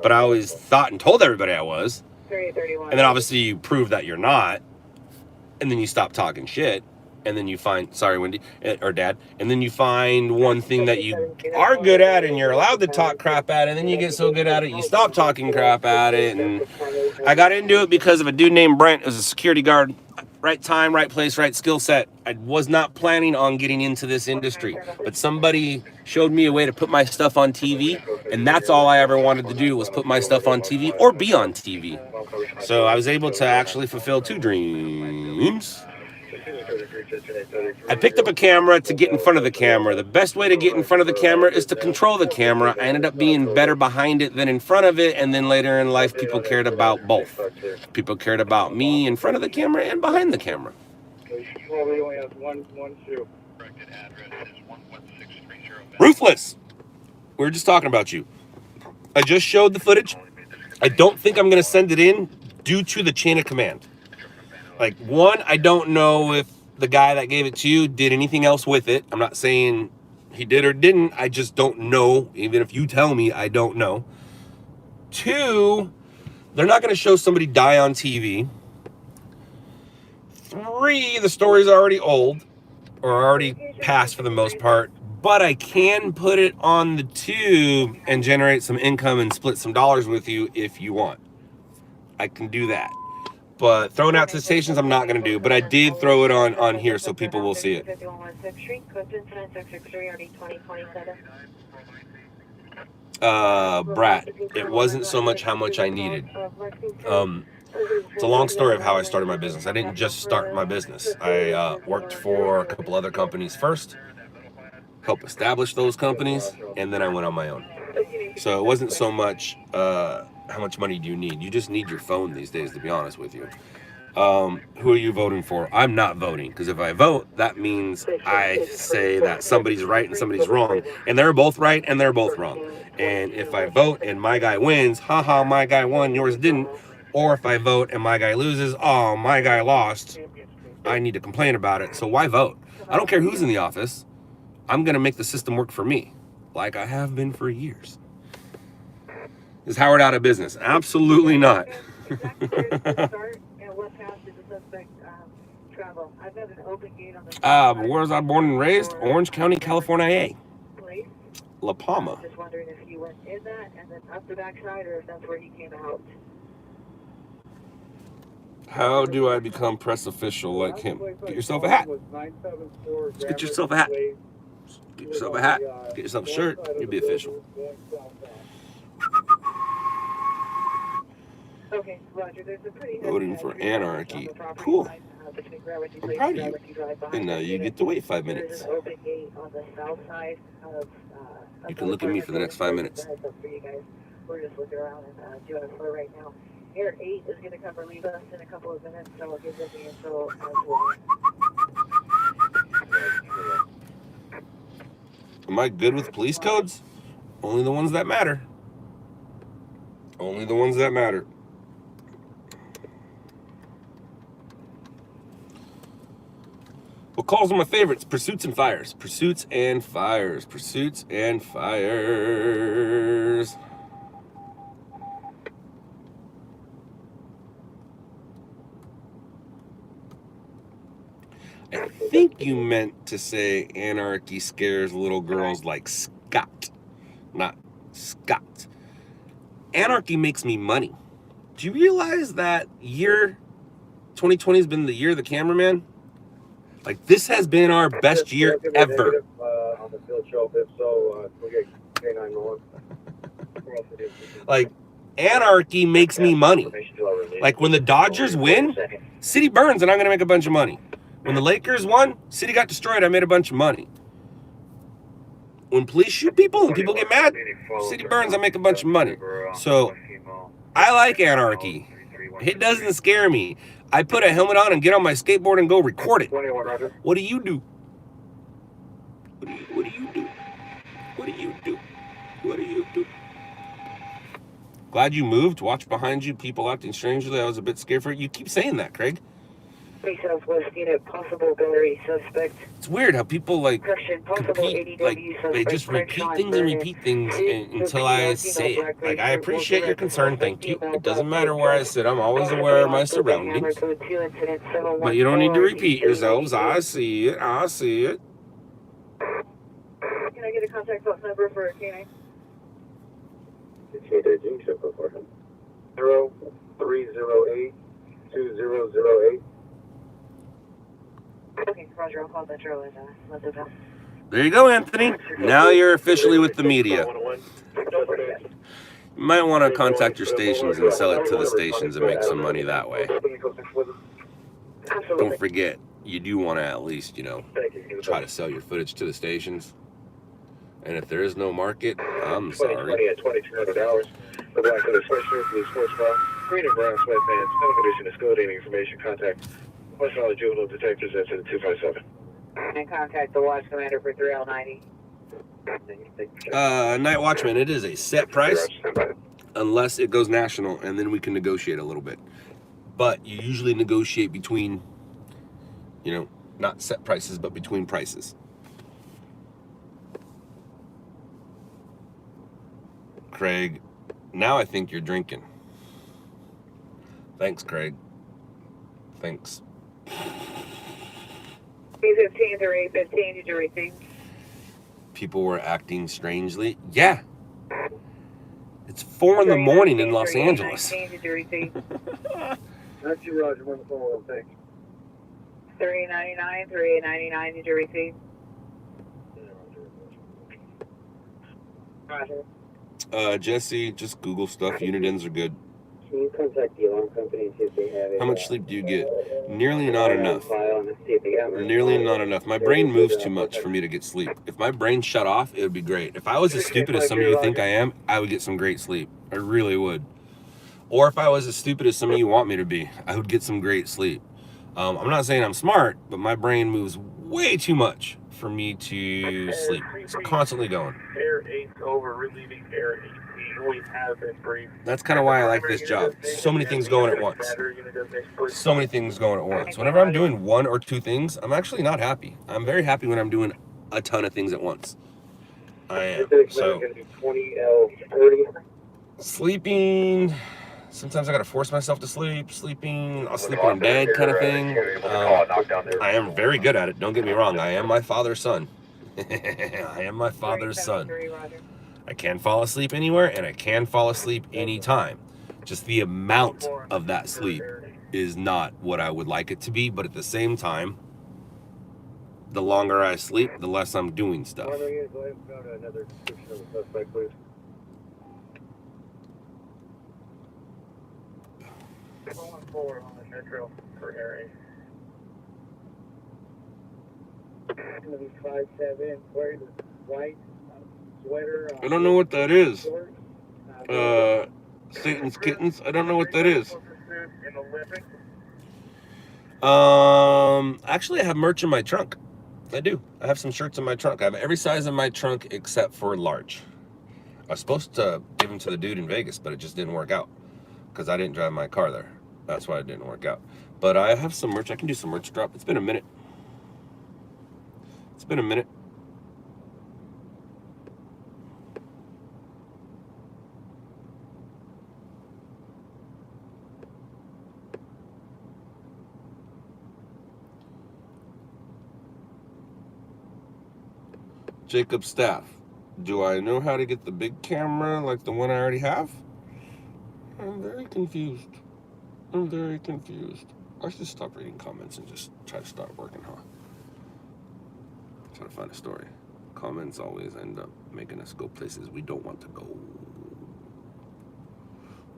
But I always thought and told everybody I was. 3831. And then obviously you prove that you're not, and then you stop talking shit, and then you find, sorry, Wendy, or Dad, and then you find one thing that you are good at and you're allowed to talk crap at it, and then you get so good at it, you stop talking crap at it. And I got into it because of a dude named Brent. It was a security guard. Right time, right place, right skill set. I was not planning on getting into this industry, but somebody showed me a way to put my stuff on TV, and that's all I ever wanted to do, was put my stuff on TV or be on TV. So I was able to actually fulfill 2 dreams. I picked up a camera to get in front of the camera. The best way to get in front of the camera is to control the camera. I ended up being better behind it than in front of it, and then later in life, people cared about both. People cared about me in front of the camera and behind the camera. Ruthless! We were just talking about you. I just showed the footage. I don't think I'm going to send it in due to the chain of command. Like, one, I don't know if the guy that gave it to you did anything else with it. I'm not saying he did or didn't. I just don't know. Even if you tell me, I don't know. 2, they're not going to show somebody die on TV. 3, the story's already old or already past for the most part. But I can put it on the tube and generate some income and split some dollars with you if you want. I can do that. But throwing out to the stations, I'm not going to do. But I did throw it on here so people will see it. Brat, it wasn't so much how much I needed. It's a long story of how I started my business. I didn't just start my business. I worked for a couple other companies first, helped establish those companies, and then I went on my own. So it wasn't so much how much money do you need. You just need your phone these days, to be honest with you. Who are you voting for? I'm not voting, because if I vote, that means I say that somebody's right and somebody's wrong, and they're both right and they're both wrong. And if I vote and my guy wins, haha, my guy won, yours didn't. Or if I vote and my guy loses, oh, my guy lost, I need to complain about it. So why vote? I don't care who's in the office. I'm going to make the system work for me, like I have been for years. Is Howard out of business? Absolutely not. Where was I born and raised? Orange County, California. La Palma. Just wondering if you went in that and then up the backside, or if that's where he came out. How do I become press official like him? Get yourself a hat. Just get yourself a hat. Get yourself a hat. Get yourself a shirt. You'll be official. Okay, Roger. There's a pretty Voting for anarchy. Cool. I'm proud of you. And now you get to wait 5 minutes. You can look at me for the next 5 minutes. We're just looking around and doing a floor right now. Air 8 is going to come relieve us in a couple of minutes, so we'll give them the info as well. Am I good with police codes? Only the ones that matter. Only the ones that matter. What calls are my favorites? Pursuits and fires. Pursuits and fires. Pursuits and fires. I think you meant to say anarchy scares little girls like Scott, not Scott. Anarchy makes me money. Do you realize that year 2020 has been the year of the cameraman? Like, this has been our best year ever. Like, anarchy makes me money. Like, when the Dodgers win, city burns and I'm going to make a bunch of money. When the Lakers won, city got destroyed, I made a bunch of money. When police shoot people and people get mad, city burns, I make a bunch of money. So, I like anarchy. It doesn't scare me. I put a helmet on and get on my skateboard and go record it. What do you do? What do you do? What do you do? What do you do? Glad you moved. Watch behind you. People acting strangely. I was a bit scared for it. You keep saying that, Craig. Southwest unit, possible battery suspect. It's weird how people like Correction, possible compete, ADW like suspect. they just repeat things and repeat things until I say it. Like, I appreciate your concern, thank you. It doesn't matter where I sit, I'm always aware of my surroundings. But you don't need to repeat yourselves. I see it, I see it. Can I get a contact box number for a K9? 0308-2008. Okay, Roger, I'll call Metro and let them know. There you go, Anthony. Now you're officially with the media. You might want to contact your stations and sell it to the stations and make some money that way. Don't forget, you do want to at least, you know, try to sell your footage to the stations. And if there is no market, I'm sorry. At $2,200. The black of the sweatshirt, blue sports bra, green and brown sweatpants, no condition is good. Any information, contact West Valley Juvenile Detectives at 257. And contact the watch commander for 3L90. Night Watchman, it is a set price unless it goes national, and then we can negotiate a little bit. But you usually negotiate between, you know, not set prices, but between prices. Craig, now I think you're drinking. Thanks, Craig. Thanks. 315 through 815, did you receive? People were acting strangely. Yeah. It's 4 in the morning in Los Angeles. Did you receive? That's you, Roger. One phone, thanks. 399, 3899, did you receive? Roger. Jesse, just Google stuff. Unidens are good. Can you contact the alarm company and see if they have it? How much sleep do you get? Nearly not enough. Nearly not enough. My brain moves too much for me to get sleep. If my brain shut off, it would be great. If I was as stupid as some of you think I am, I would get some great sleep. I really would. Or if I was as stupid as some of you want me to be, I would get some great sleep. I'm not saying I'm smart, but my brain moves way too much for me to sleep. It's constantly going. Air 8 over, relieving Air 8. We have been briefed. That's kind of why I like this job. So many things going at once. So many things going at once. Whenever I'm doing 1 or 2 things, I'm actually not happy. I'm very happy when I'm doing a ton of things at once. I am. So, sleeping, sometimes I gotta force myself to sleep. Sleeping, I'll sleep when I'm dead kind of thing. I am very good at it, don't get me wrong. I am my father's son. I am my father's son. I can fall asleep anywhere, and I can fall asleep anytime. Just the amount of that sleep is not what I would like it to be, but at the same time, the longer I sleep, the less I'm doing stuff. Go ahead and go to another description of the suspect, please. 414 on the metro for Harry. It's going to be 5'7", wearing white sweater. I don't know what that is. Satan's Kittens. I don't know what that is. Actually, I have merch in my trunk. I do. I have some shirts in my trunk. I have every size in my trunk except for large. I was supposed to give them to the dude in Vegas, but it just didn't work out because I didn't drive my car there. That's why it didn't work out. But I have some merch. I can do some merch drop. It's been a minute. It's been a minute. Jacob Staff, do I know how to get the big camera like the one I already have? I'm very confused. I'm very confused. I should stop reading comments and just try to start working, huh? Trying to find a story. Comments always end up making us go places we don't want to go.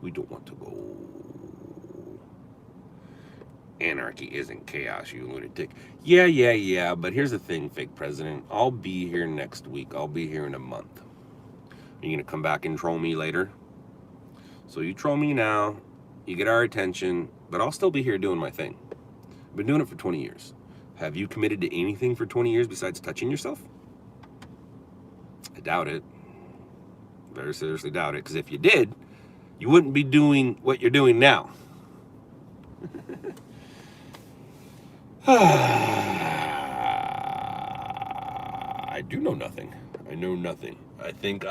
We don't want to go. Anarchy isn't chaos, you lunatic. Yeah, but here's the thing, fake president. I'll be here next week. I'll be here in a month. Are you gonna come back and troll me later? So you troll me now, you get our attention, but I'll still be here doing my thing. I've been doing it for 20 years. Have you committed to anything for 20 years besides touching yourself? I doubt it. Very seriously doubt it, because if you did, you wouldn't be doing what you're doing now. I do know nothing. I know nothing. I think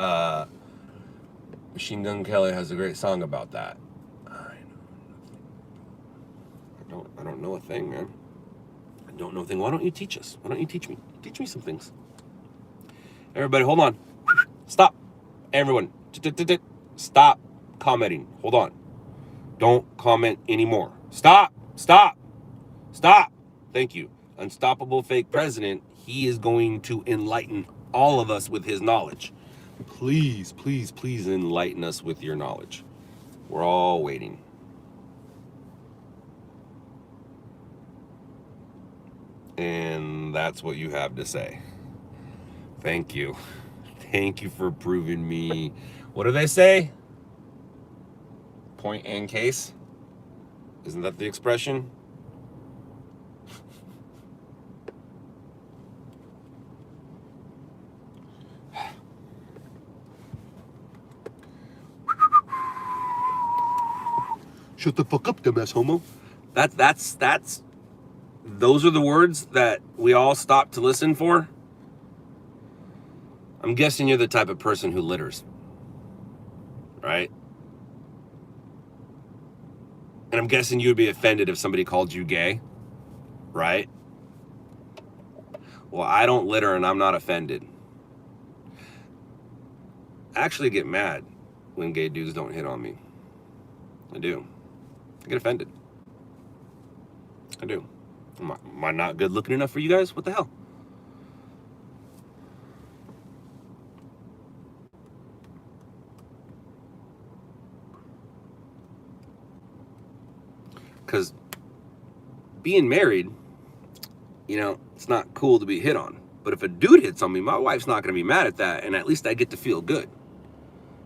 Machine Gun Kelly has a great song about that. I don't know a thing, man. I don't know a thing. Why don't you teach us? Why don't you teach me? Teach me some things. Everybody, hold on. Stop. Everyone, stop commenting. Hold on. Don't comment anymore. Stop. Stop. Stop. Thank you. Unstoppable fake president. He is going to enlighten all of us with his knowledge. Please, please, please enlighten us with your knowledge. We're all waiting. And that's what you have to say. Thank you. Thank you for proving me. What do they say? Point and case? Isn't that the expression? Shut the fuck up, dumbass homo. Those are the words that we all stop to listen for. I'm guessing you're the type of person who litters, right? And I'm guessing you'd be offended if somebody called you gay, right? Well, I don't litter and I'm not offended. I actually get mad when gay dudes don't hit on me. I do. I get offended. I do. Am I not good looking enough for you guys? What the hell? Because being married, you know, it's not cool to be hit on. But if a dude hits on me, my wife's not going to be mad at that. And at least I get to feel good.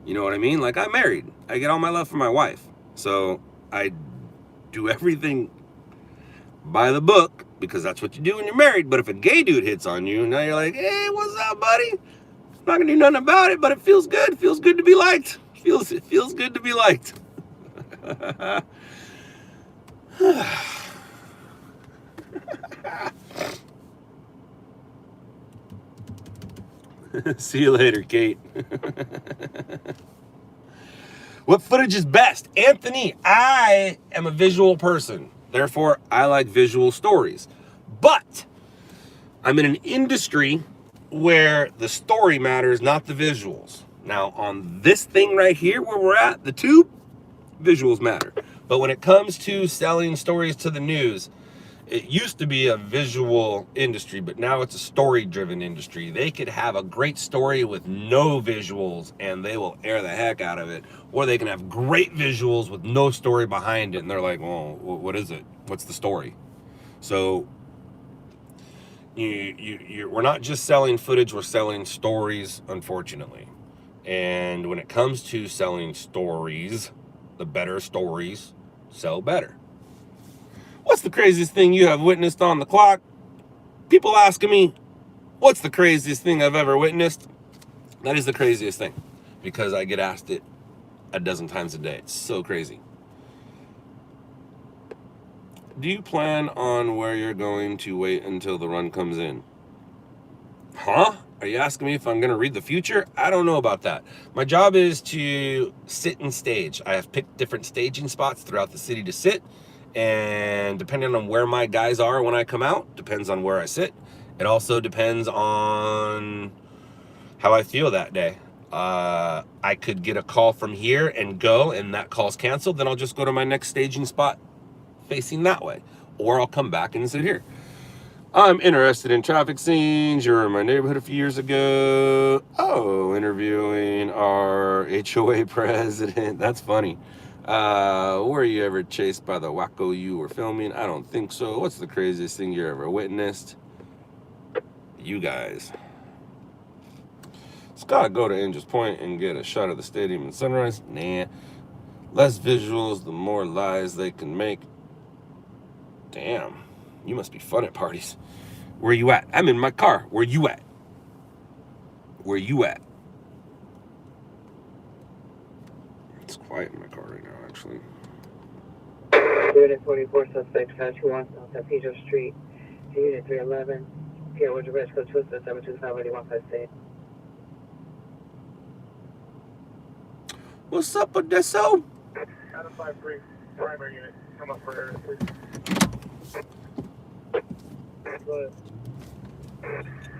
You know what I mean? Like, I'm married. I get all my love from my wife. So I do everything by the book because that's what you do when you're married. But if a gay dude hits on you, now you're like, hey, what's up, buddy? I'm not going to do nothing about it, but it feels good. It feels good to be liked. It feels good to be liked. See you later, Kate. What footage is best? Anthony, I am a visual person. Therefore, I like visual stories. But I'm in an industry where the story matters, not the visuals. Now, on this thing right here where we're at, the tube, visuals matter. But when it comes to selling stories to the news, it used to be a visual industry, but now it's a story-driven industry. They could have a great story with no visuals, and they will air the heck out of it. Or they can have great visuals with no story behind it, and they're like, well, what is it? What's the story? So we're not just selling footage, we're selling stories, unfortunately. And when it comes to selling stories, the better stories sell better. What's the craziest thing you have witnessed on the clock? People asking me, what's the craziest thing I've ever witnessed? That is the craziest thing because I get asked it a dozen times a day. It's so crazy. Do you plan on where you're going to wait until the run comes in? Huh? Are you asking me if I'm going to read the future? I don't know about that. My job is to sit and stage. I have picked different staging spots throughout the city to sit. And depending on where my guys are when I come out, depends on where I sit. It also depends on how I feel that day. I could get a call from here and go, and that call's canceled. Then I'll just go to my next staging spot facing that way. Or I'll come back and sit here. I'm interested in traffic scenes. You were in my neighborhood a few years ago. Oh, interviewing our HOA president. That's funny. Were you ever chased by the wacko you were filming? I don't think so. What's the craziest thing you ever witnessed? You guys. Scott, go to Angels Point and get a shot of the stadium and sunrise? Nah. Less visuals, the more lies they can make. Damn. You must be fun at parties. Where you at? I'm in my car. Where you at? Where you at? It's quiet in my car right now, actually. Unit 44 suspect 521 South San Pedro Street. Unit 311. Here, would you rest code 26725 What's up, Odesso? Adam 53, primary unit. Come up for air, please.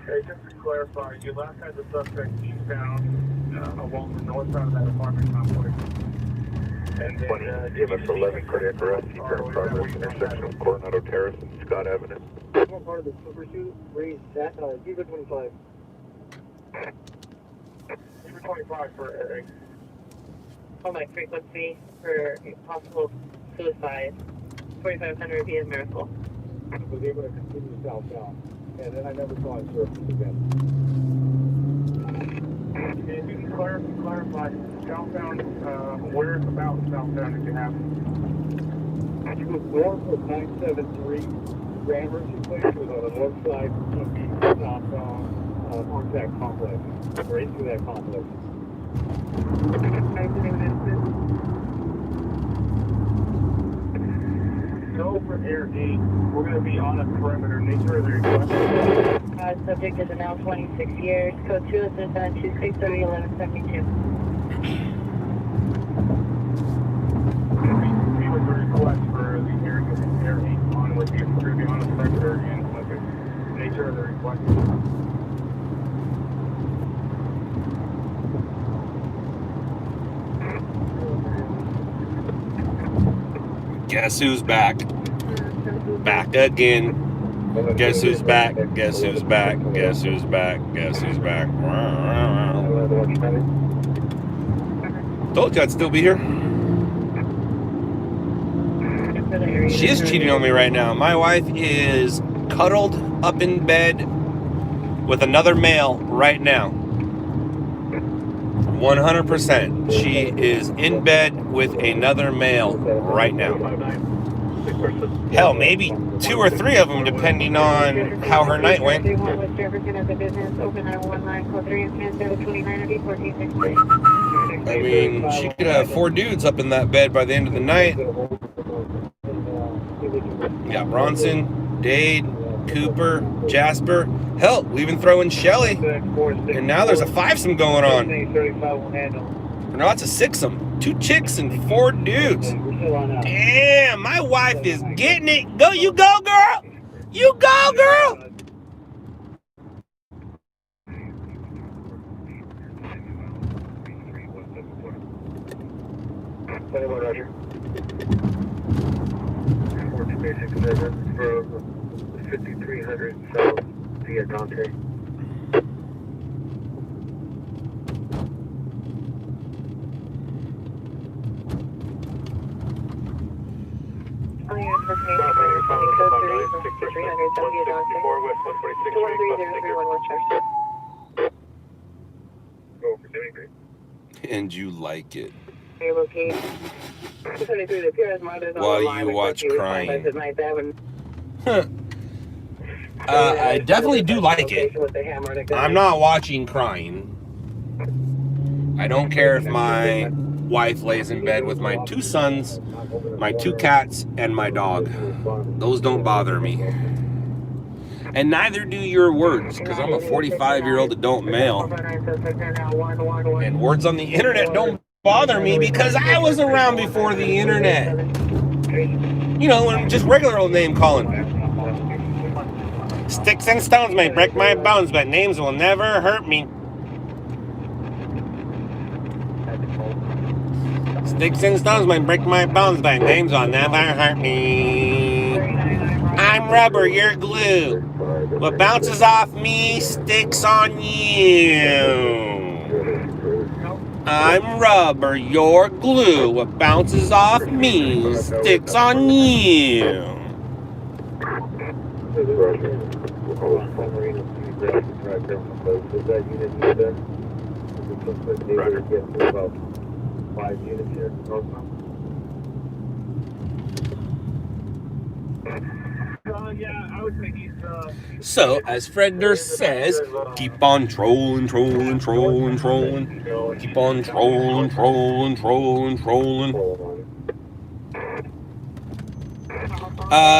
Hey, just to clarify, you last had the suspect eastbound along the north side of that apartment complex. And then, EMS 11, cardiac arrest, current progress, intersection of Coronado Terrace and Scott Avenue. What part of the supershoot? Raise that, Beaver 25. Beaver 25 for air. Call my frequency for possible suicide. 4500 via Miracle. Was able to continue southbound. And then I never saw him surface again. Can you clarify southbound, where about southbound did you have? He was north of 973 Gramercy Place, was on the north side of the southbound onto that complex, or into that complex. Go for air 8. We're going to be on a perimeter. Nature of the request. Subject is now 26 years. Code 207-2630-1172. We would request for the area of air 8 on with you. We're going to be on a perimeter and with the nature of the request. Guess who's back? Back again. Guess who's back? Guess who's back? Guess who's back? Guess who's back? Told you I'd still be here. She is cheating on me right now. My wife is cuddled up in bed with another male right now. 100%. She is in bed with another male right now. Hell, maybe 2 or 3 of them, depending on how her night went. I mean, she could have 4 dudes up in that bed by the end of the night. You got Bronson, Dade, Cooper, Jasper. Hell, we even throw in Shelly. And now there's a 5-some going on. No, it's a 6-some. 2 chicks and 4 dudes. Damn, my wife is getting it. Go, you go, girl. You go, girl. Roger. 14 basic service for 5300 South via Dante. And you like it. While you watch crying. I definitely do like it. I'm not watching crying. I don't care if my wife lays in bed with my 2 sons, my 2 cats, and my dog. Those don't bother me. And neither do your words, because I'm a 45-year-old adult male. And words on the internet don't bother me because I was around before the internet. You know, just regular old name calling. Sticks and stones may break my bones, but names will never hurt me. Sticks and stones might break my bones, but names will never hurt me. I'm rubber, you're glue. What bounces off me sticks on you. I'm rubber, you're glue. What bounces off me sticks on you. So, as Fred Durst says, keep on trolling, trolling, trolling, trolling. Keep on trolling, trolling, trolling, trolling.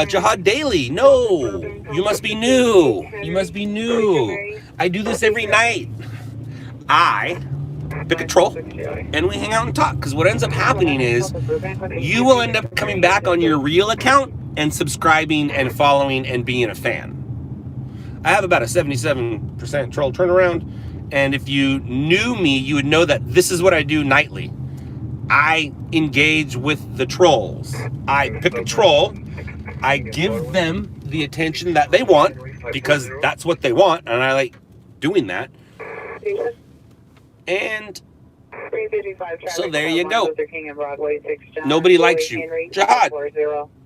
Jihad Daily, no. You must be new. You must be new. I do this every night. I pick a troll and we hang out and talk. Because what ends up happening is you will end up coming back on your real account and subscribing and following and being a fan. I have about a 77% troll turnaround. And if you knew me, you would know that this is what I do nightly. I engage with the trolls. I pick a troll. I give them the attention that they want because that's what they want. And I like doing that. And so there you go. Nobody likes you. Jihad.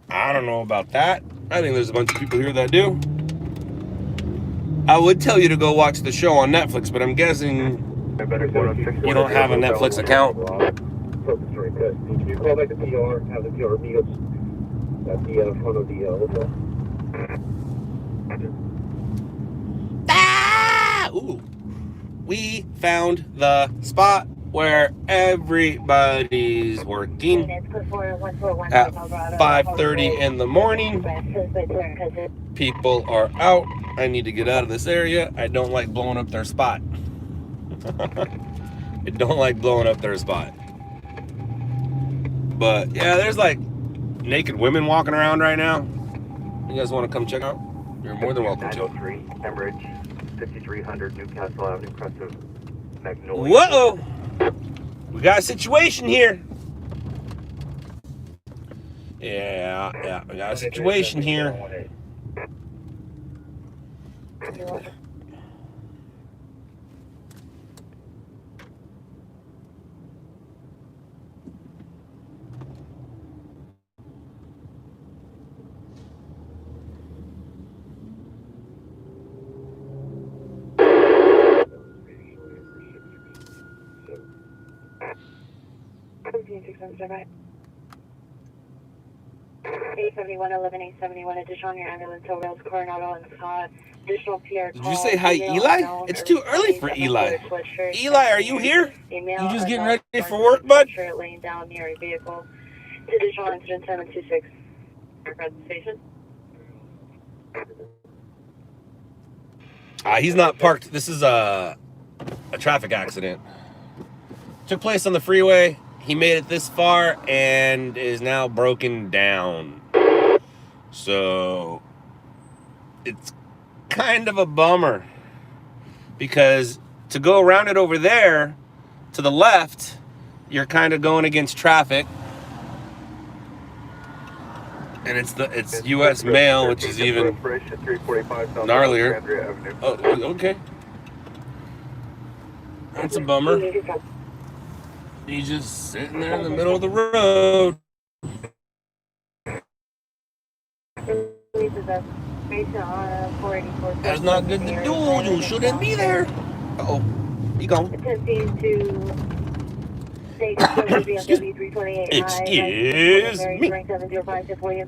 I don't know about that. I think there's a bunch of people here that do. I would tell you to go watch the show on Netflix, but I'm guessing you don't have a Netflix account. You call back the PR, have the PR meet us at the front of the hotel. Ooh. We found the spot where everybody's working at 5:30 in the morning. People are out. I need to get out of this area. I don't like blowing up their spot. I don't like blowing up their spot. But yeah, there's like naked women walking around right now. You guys want to come check out? You're more than welcome to. 903, Hemorrhage, 5300 Newcastle Avenue, crest of Magnolia. Whoa! We got a situation here. Yeah, we got a situation here. Additional on your ambulance, Rails, Coronado, and additional PR. Did you say hi, Eli? It's too early for Eli. Eli, are you here? You just getting ready for work, bud? Laying down near a vehicle. Additional incident 726. Station. He's not parked. This is a traffic accident. Took place on the freeway. He made it this far and is now broken down. So it's kind of a bummer because to go around it over there to the left, you're kind of going against traffic. And it's U.S. mail, which is even gnarlier. Oh, okay. That's a bummer. He's just sitting there in the middle of the road. That's not good to do. You shouldn't be there. Uh-oh. He gone. Excuse me.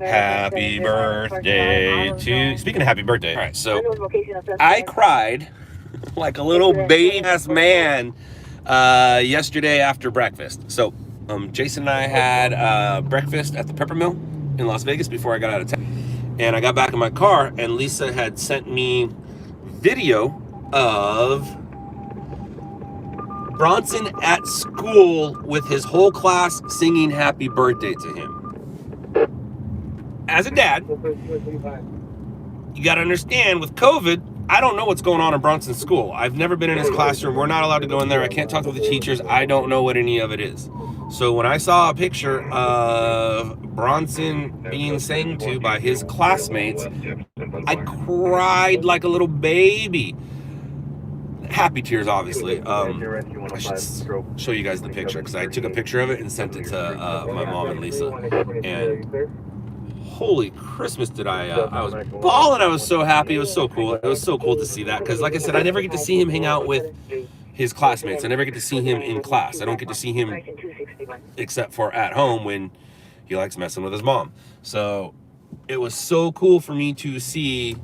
Happy birthday to... Speaking of happy birthday. All right, so I cried like a little baby-ass man yesterday after breakfast. So Jason and I had breakfast at the Pepper Mill in Las Vegas before I got out of town. And I got back in my car, and Lisa had sent me video of Bronson at school with his whole class singing happy birthday to him. As a dad, you got to understand, with COVID, I don't know what's going on in Bronson's school. I've never been in his classroom. We're not allowed to go in there. I can't talk to the teachers. I don't know what any of it is. So when I saw a picture of Bronson being sang to by his classmates, I cried like a little baby. Happy tears, obviously. I should show you guys the picture because I took a picture of it and sent it to my mom and Lisa. And holy Christmas, did I was bawling. I was so happy. It was so cool. It was so cool to see that because, like I said, I never get to see him hang out with his classmates. I never get to see him in class. I don't get to see him except for at home when he likes messing with his mom. So it was so cool for me to see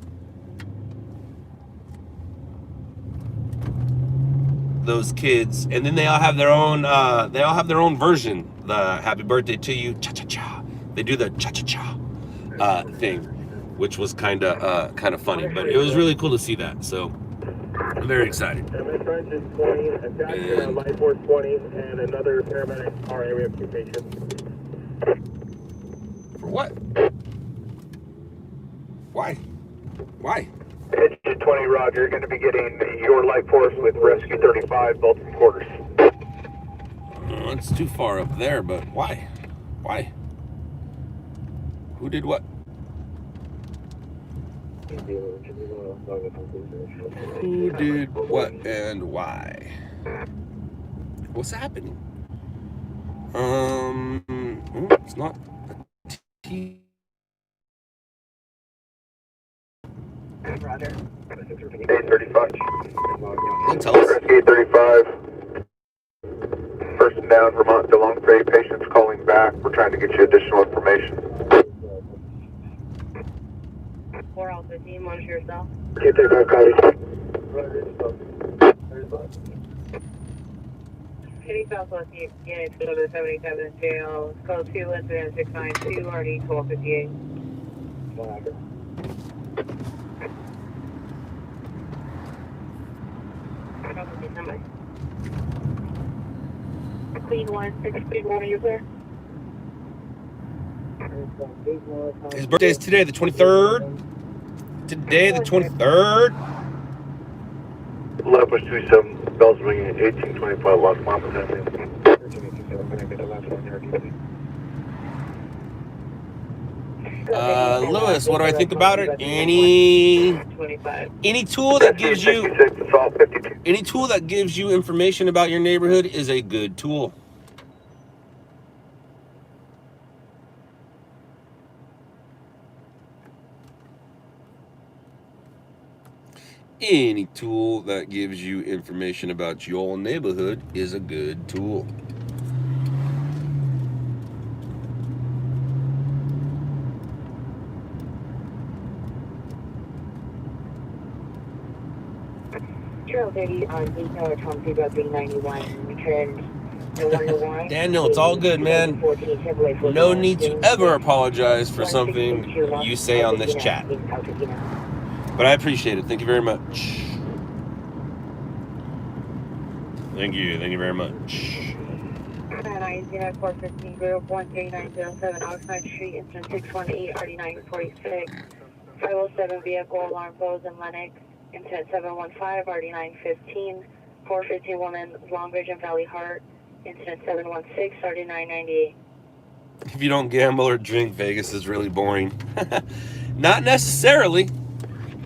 those kids, and then they all have their own version. The happy birthday to you cha-cha-cha. They do the cha-cha-cha thing. which was kind of funny. But it was really cool to see that. So I'm very excited. MS Engine 20, attack Life Force 20, and another paramedic are area of 2 patients. For what? Why? Why? Engine 20, Roger. You're going to be getting your Life Force with Rescue 35, both quarters. It's too far up there, but why? Why? Who did what? Who did what and why? What's happening? It's not a T. Roger. 835. Tell us. Rescue 835. Person down, Vermont DeLong Bay. Patients calling back. We're trying to get you additional information. 4 Alpha team, monitor yourself. 835, copy. Kitty Southwest Unit, go to 77 jail, code 2, incident 692, RD 1258. Clean 1, 6 speed 1, are you clear? His birthday is today, the 23rd. Today, the 23rd. Left was 27, bells ringing, 1825, Los Mamba. Lewis, what do I think about it? Any tool that gives you information about your neighborhood is a good tool. Any tool that gives you information about your neighborhood is a good tool. Trail 30 on detail from 391, returned the 101. Daniel, it's all good, man. No need to ever apologize for something you say on this chat. But I appreciate it. Thank you very much. Thank you very much. 415 group 13907 Oxnard Street, incident 618 RD946. 507 vehicle alarm goes in Lennox, incident 715 RD915. 415 woman Long Ridge and Valley Heart, incident 716 RD998. If you don't gamble or drink, Vegas is really boring. Not necessarily.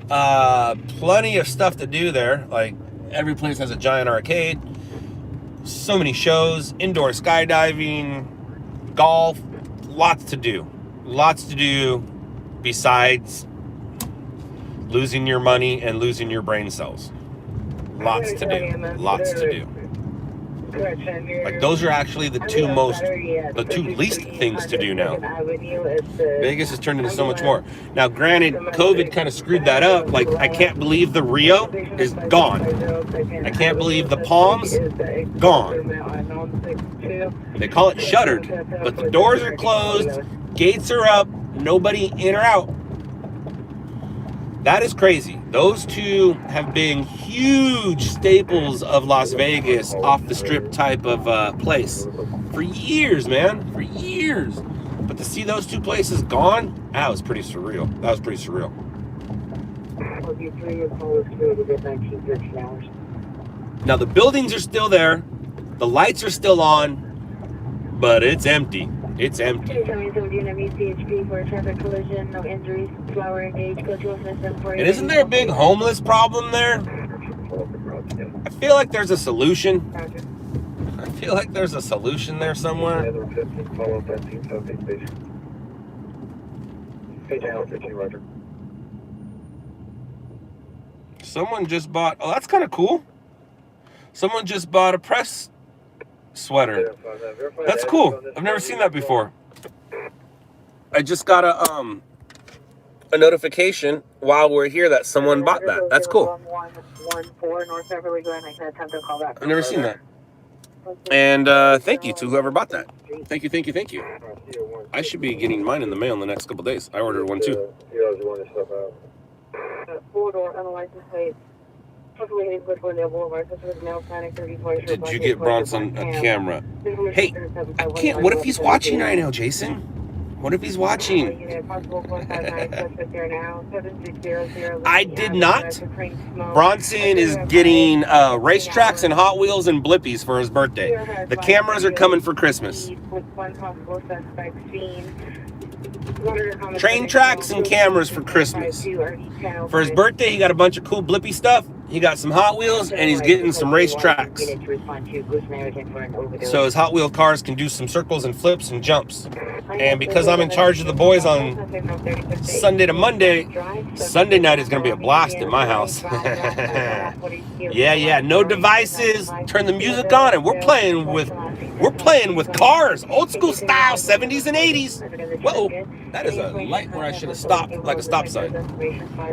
Plenty of stuff to do there. Like, every place has a giant arcade, so many shows, indoor skydiving, golf, lots to do besides losing your money and losing your brain cells. Lots to do. Like, those are actually the two least things to do now. Vegas has turned into so much more. Now, granted, COVID kind of screwed that up. Like, I can't believe the Rio is gone. I can't believe the Palms, gone. They call it shuttered, but the doors are closed, gates are up, nobody in or out. That is crazy. Those two have been huge staples of Las Vegas, off the strip type of place for years, man, for years. But to see those two places gone, that was pretty surreal. Now the buildings are still there, the lights are still on, but it's empty. It's empty. And isn't there a big homeless problem there? I feel like there's a solution. There somewhere. Someone just bought, oh, that's kind of cool. Someone just bought a press sweater. That's cool. I've never seen that before. I just got a notification while we're here that someone bought that. That's cool. I've never seen that. And thank you to whoever bought that. Thank you. I should be getting mine in the mail in the next couple days. I ordered one too. He always wanted stuff out. Four-door unlicensed plate. Did you get Bronson a camera? Hey, I can't. What if he's watching right now, Jason? What if he's watching? I did not. Bronson is getting racetracks and Hot Wheels and Blippies for his birthday. The cameras are coming for Christmas. Train tracks and cameras for Christmas. For his birthday, he got a bunch of cool Blippy stuff. He got some Hot Wheels, and he's getting some racetracks. So his Hot Wheel cars can do some circles and flips and jumps. And because I'm in charge of the boys on Sunday to Monday, Sunday night is going to be a blast at my house. Yeah, no devices. Turn the music on, and we're playing with cars, old school style, 70s and 80s. Whoa, that is a light where I should have stopped like a stop sign.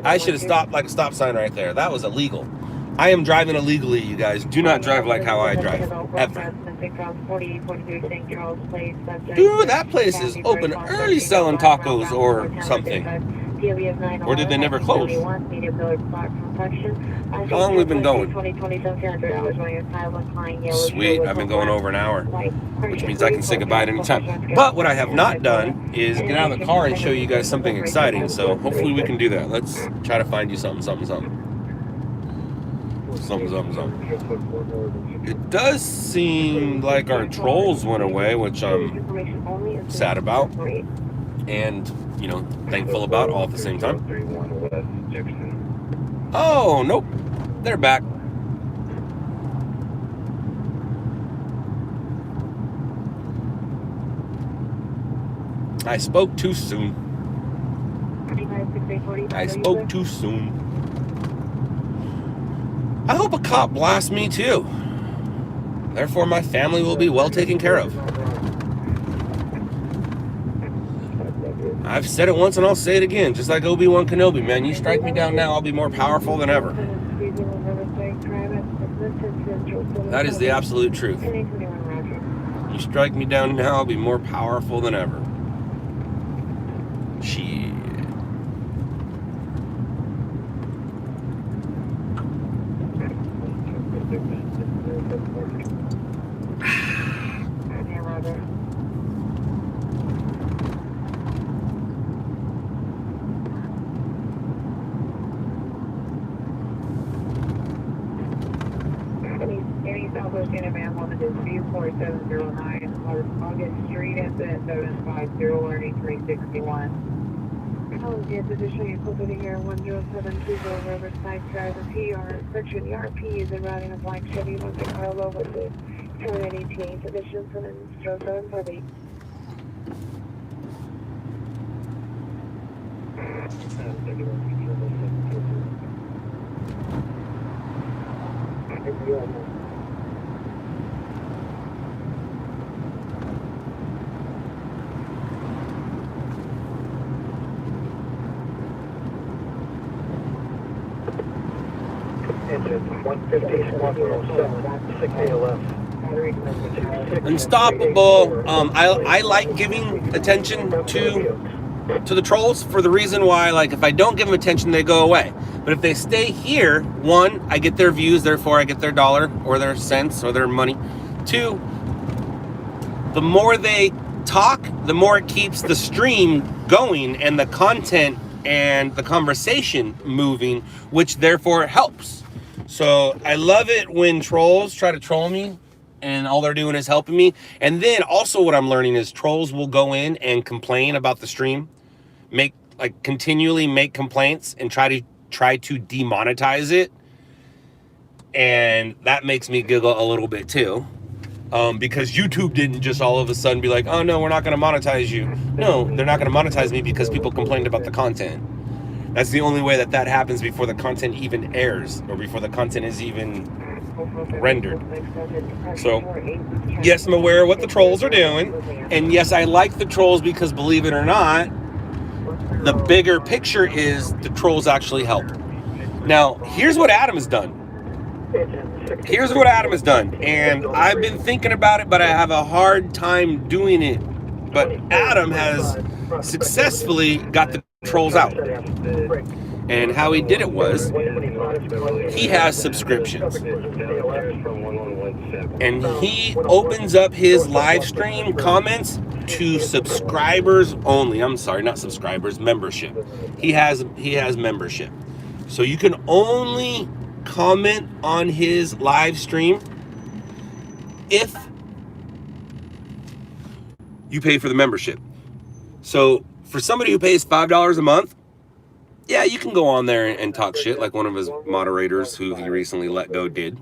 I should have stopped like a stop sign right there. That was illegal. I am driving illegally, you guys. Do not drive like how I drive, ever. Dude, that place is open early selling tacos or something. Or did they never close? How long have we been going? Sweet, I've been going over an hour, which means I can say goodbye at any time. But what I have not done is get out of the car and show you guys something exciting. So hopefully we can do that. Let's try to find you something. It does seem like our trolls went away, which I'm sad about. And, you know, thankful about all at the same time. Oh, nope. They're back. I spoke too soon. I hope a cop blasts me too. Therefore, my family will be well taken care of. I've said it once and I'll say it again, just like Obi-Wan Kenobi, man. You strike me down now, I'll be more powerful than ever. That is the absolute truth. You strike me down now, I'll be more powerful than ever. Shit. Southwest Van 1 is 4709 August Street at 750 or 8361. Alexander, position you closer to here 10720 Riverside Drive PR. Section ERP is in routing of black Chevy 16 Carlo with the 718 position from 0748. Engine 150, 107, 6 ALF. Unstoppable. I like giving attention to the trolls for the reason why, like, if I don't give them attention, they go away. But if they stay here, one, I get their views, therefore I get their dollar or their cents or their money. Two, the more they talk, the more it keeps the stream going and the content and the conversation moving, which therefore helps. So I love it when trolls try to troll me and all they're doing is helping me. And then also what I'm learning is trolls will go in and complain about the stream, continually make complaints and try to demonetize it. And that makes me giggle a little bit too. Because YouTube didn't just all of a sudden be like, oh no, we're not going to monetize you. No, they're not going to monetize me because people complained about the content. That's the only way that happens before the content even airs or before the content is even rendered. So, yes, I'm aware of what the trolls are doing. And yes, I like the trolls because, believe it or not, the bigger picture is the trolls actually help. Now, here's what Adam has done. And I've been thinking about it, but I have a hard time doing it But Adam has successfully got the trolls out. And how he did it was, he has subscriptions. And he opens up his live stream comments to subscribers only. I'm sorry, not subscribers, membership. He has membership. So you can only comment on his live stream if you pay for the membership. So for somebody who pays $5 a month, yeah, you can go on there and talk shit like one of his moderators who he recently let go did.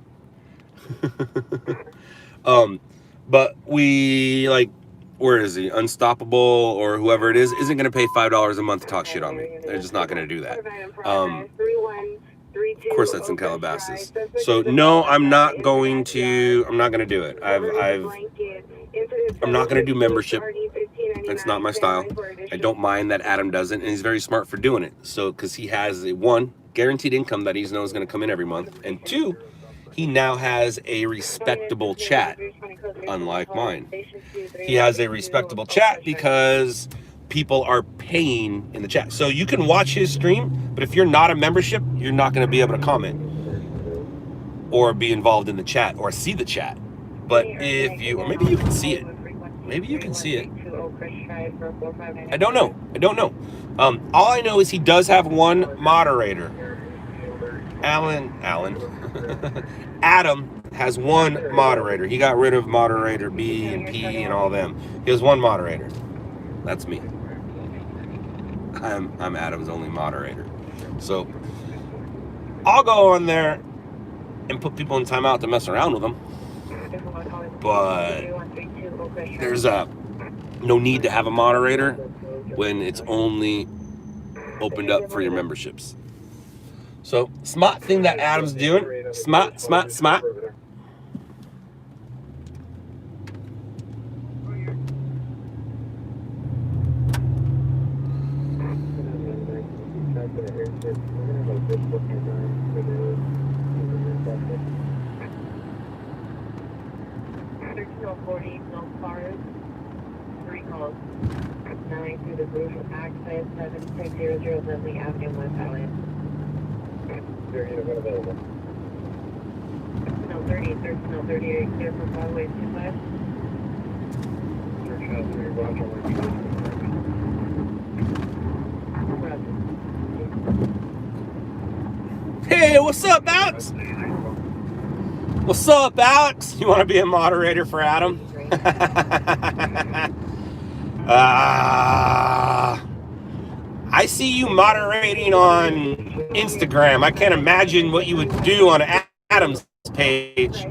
But we, like, where is he? Unstoppable or whoever it is, isn't going to pay $5 a month to talk shit on me. They're just not going to do that. Of course, that's in Calabasas. So no, I'm not going to do it. I'm not going to do membership. It's not my style. I don't mind that Adam does it, and he's very smart for doing it. So, because he has a, one, guaranteed income that he knows is going to come in every month, and two, he now has a respectable chat, unlike mine. He has a respectable chat because people are paying in the chat. So you can watch his stream, but if you're not a membership, you're not going to be able to comment or be involved in the chat or see the chat. But if you, or maybe you can see it. Maybe you can see it. I don't know. All I know is he does have one moderator. Adam has one moderator. He got rid of moderator B and P and all them. He has one moderator. That's me. I'm Adam's only moderator. So I'll go on there and put people in timeout to mess around with them. But there's no need to have a moderator when it's only opened up for your memberships. So, smart thing that Adam's doing. Smart. No cars. 3 calls. 9 through the roof. Access 7600 Lindley Avenue, West Island. No 30, 13, no 38, clear for Broadway 2 West. 1303, Roger. Hey, what's up, Alex? What's up, Alex? You want to be a moderator for Adam? I see you moderating on Instagram. I can't imagine what you would do on Adam's page.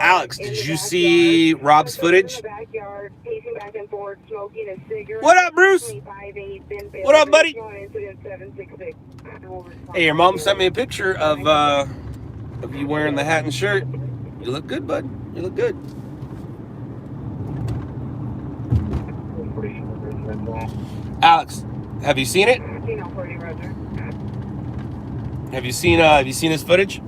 Alex, did you see Rob's footage? What up, Bruce? What up, buddy? Hey, your mom sent me a picture of you wearing the hat and shirt. You look good, bud. You look good. Alex, have you seen it? Have you seen his footage?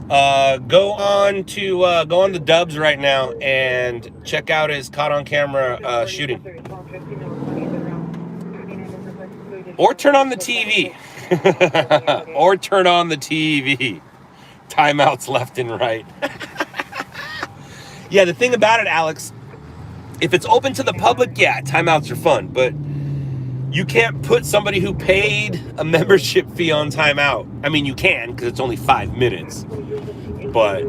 Go on the Dubs right now and check out his caught on camera shooting. Or turn on the TV. Or turn on the TV. Timeouts left and right. Yeah, the thing about it, Alex, if it's open to the public, yeah, timeouts are fun, but you can't put somebody who paid a membership fee on timeout. I mean, you can, because it's only 5 minutes. But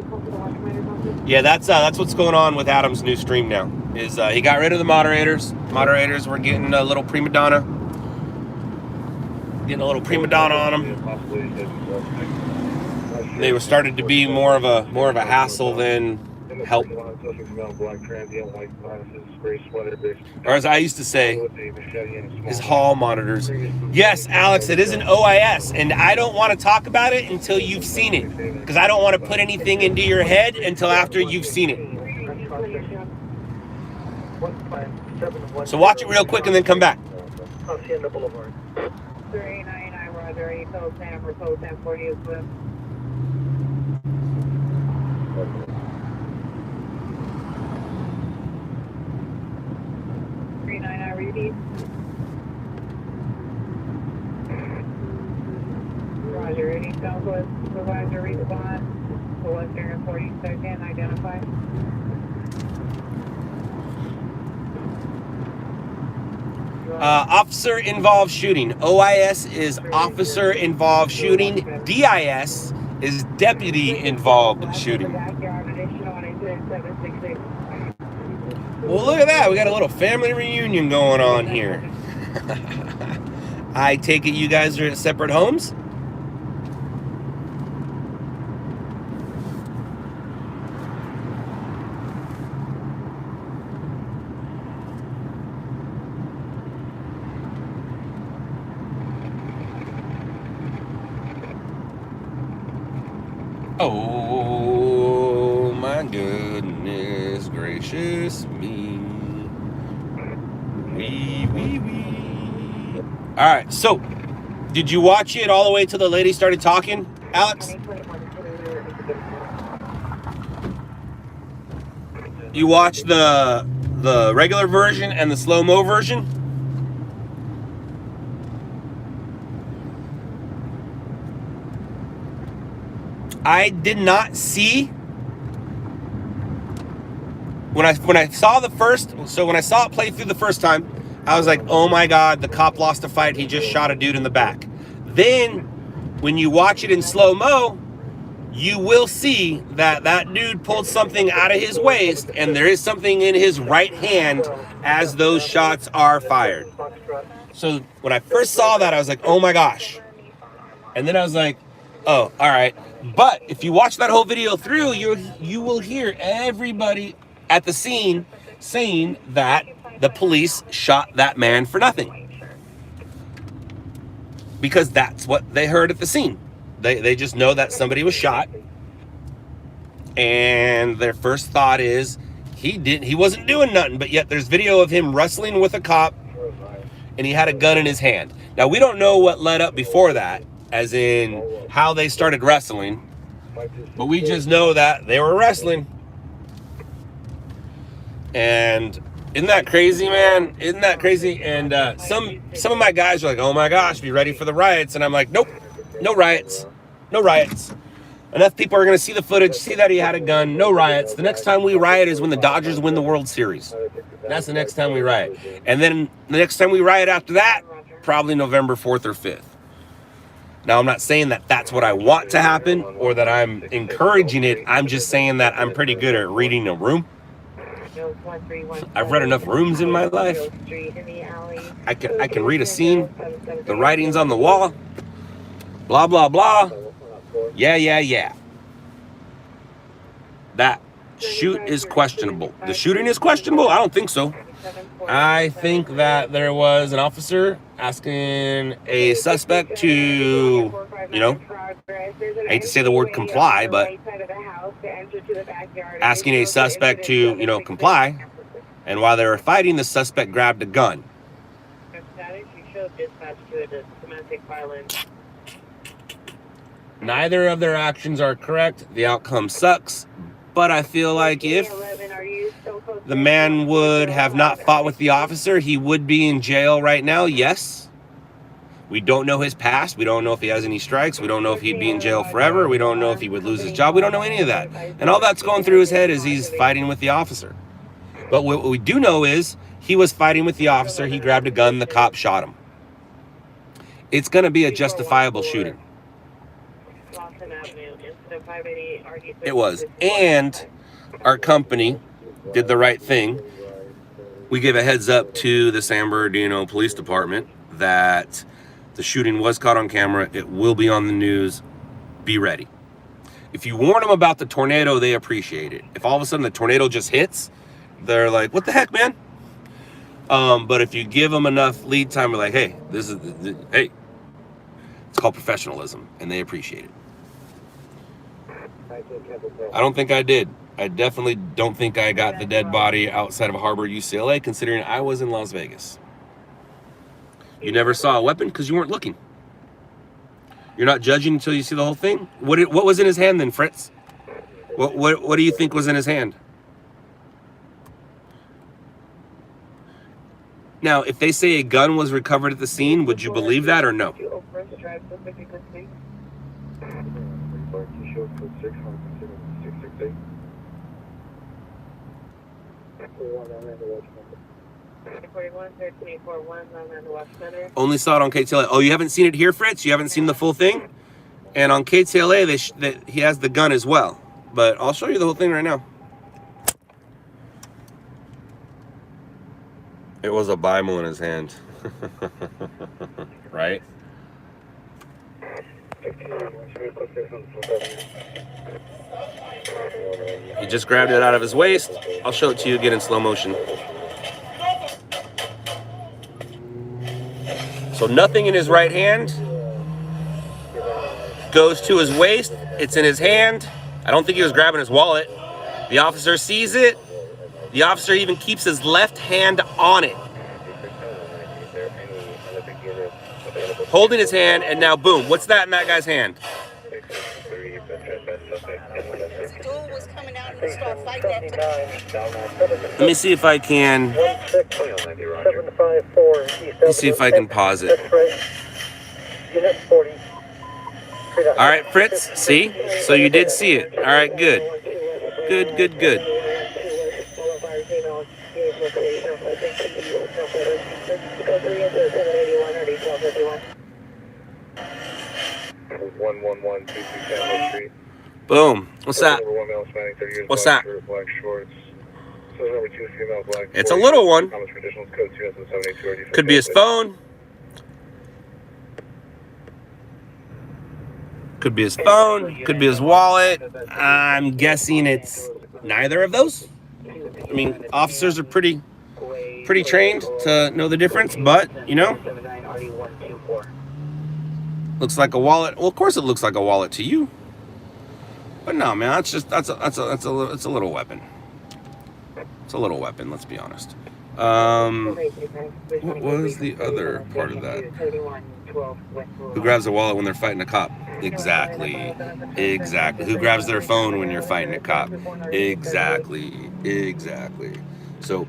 yeah, that's what's going on with Adam's new stream now. Is he got rid of the moderators. Moderators were getting a little prima donna. Getting a little prima donna on them. They were started to be more of a hassle than help. Or as I used to say, his hall monitors. Yes, Alex, it is an OIS, and I don't want to talk about it until you've seen it, because I don't want to put anything into your head until after you've seen it. So watch it real quick and then come back. 399 Roger, you code Sam, repose 1040 Equip. Roger, any Southwest supervisor response to Western and 42nd, identify. Officer involved shooting. OIS is officer involved shooting. DIS is deputy involved shooting. Well, look at that. We got a little family reunion going on here. I take it you guys are at separate homes? Oh my goodness gracious me. Wee. All right, so did you watch it all the way till the lady started talking, Alex? You watched the regular version and the slow-mo version? I did not see when I saw when I saw it play through the first time, I was like, oh my God, the cop lost a fight. He just shot a dude in the back. Then when you watch it in slow-mo, you will see that that dude pulled something out of his waist and there is something in his right hand as those shots are fired. So when I first saw that, I was like, oh my gosh. And then I was like, oh, all right. But if you watch that whole video through, you will hear everybody at the scene saying that the police shot that man for nothing. Because that's what they heard at the scene. They just know that somebody was shot. And their first thought is he wasn't doing nothing, but yet there's video of him wrestling with a cop and he had a gun in his hand. Now we don't know what led up before that, as in how they started wrestling, but we just know that they were wrestling. And isn't that crazy, man? Isn't that crazy? And some of my guys are like, oh my gosh, be ready for the riots. And I'm like, nope, no riots, no riots. Enough people are going to see the footage, see that he had a gun, no riots. The next time we riot is when the Dodgers win the World Series. That's the next time we riot. And then the next time we riot after that, probably November 4th or 5th. Now, I'm not saying that that's what I want to happen or that I'm encouraging it. I'm just saying that I'm pretty good at reading a room. I've read enough rooms in my life. I can read a scene, the writing's on the wall, blah, blah, blah. Yeah. That shoot is questionable. The shooting is questionable? I don't think so. I think that there was an officer asking a suspect to, I hate to say the word comply, but asking a suspect to, comply. And while they were fighting, the suspect grabbed a gun. Neither of their actions are correct. The outcome sucks. But I feel like if the man would have not fought with the officer, he would be in jail right now, yes. We don't know his past. We don't know if he has any strikes. We don't know if he'd be in jail forever. We don't know if he would lose his job. We don't know any of that. And all that's going through his head is he's fighting with the officer. But what we do know is he was fighting with the officer. He grabbed a gun. The cop shot him. It's going to be a justifiable shooting. It was. And our company did the right thing. We gave a heads up to the San Bernardino Police Department that the shooting was caught on camera. It will be on the news. Be ready. If you warn them about the tornado, they appreciate it. If all of a sudden the tornado just hits, they're like, what the heck, man? But if you give them enough lead time, we're like, hey, hey, it's called professionalism, and they appreciate it. I don't think I did. I definitely don't think I got the dead body outside of Harbor, UCLA, considering I was in Las Vegas. You never saw a weapon because you weren't looking. You're not judging until you see the whole thing. What was in his hand then, Fritz? What do you think was in his hand? Now, if they say a gun was recovered at the scene, would you believe that or no? Only saw it on KTLA. Oh, you haven't seen it here, Fritz? You haven't seen the full thing? And on KTLA, he has the gun as well. But I'll show you the whole thing right now. It was a Bible in his hand. Right? He just grabbed it out of his waist. I'll show it to you again in slow motion. So nothing in his right hand. Goes to his waist. It's in his hand. I don't think he was grabbing his wallet. The officer sees it. The officer even keeps his left hand on it. Holding his hand, and now boom. What's that in that guy's hand? Dude was coming out and he started fighting that. Let me see if I can. Let me see if I can pause it. All right, Fritz. See? So you did see it. All right, good. Good, good, good. Boom. What's that? What's that? It's a little one. Could be his phone. Could be his phone. Could be his wallet. I'm guessing it's neither of those. I mean, officers are pretty trained to know the difference, but you know, looks like a wallet. Well, of course it looks like a wallet to you, but no, man, that's a little weapon. It's a little weapon. Let's be honest. What was the other part of that? Who grabs a wallet when they're fighting a cop? Exactly. Who grabs their phone when you're fighting a cop? Exactly. So,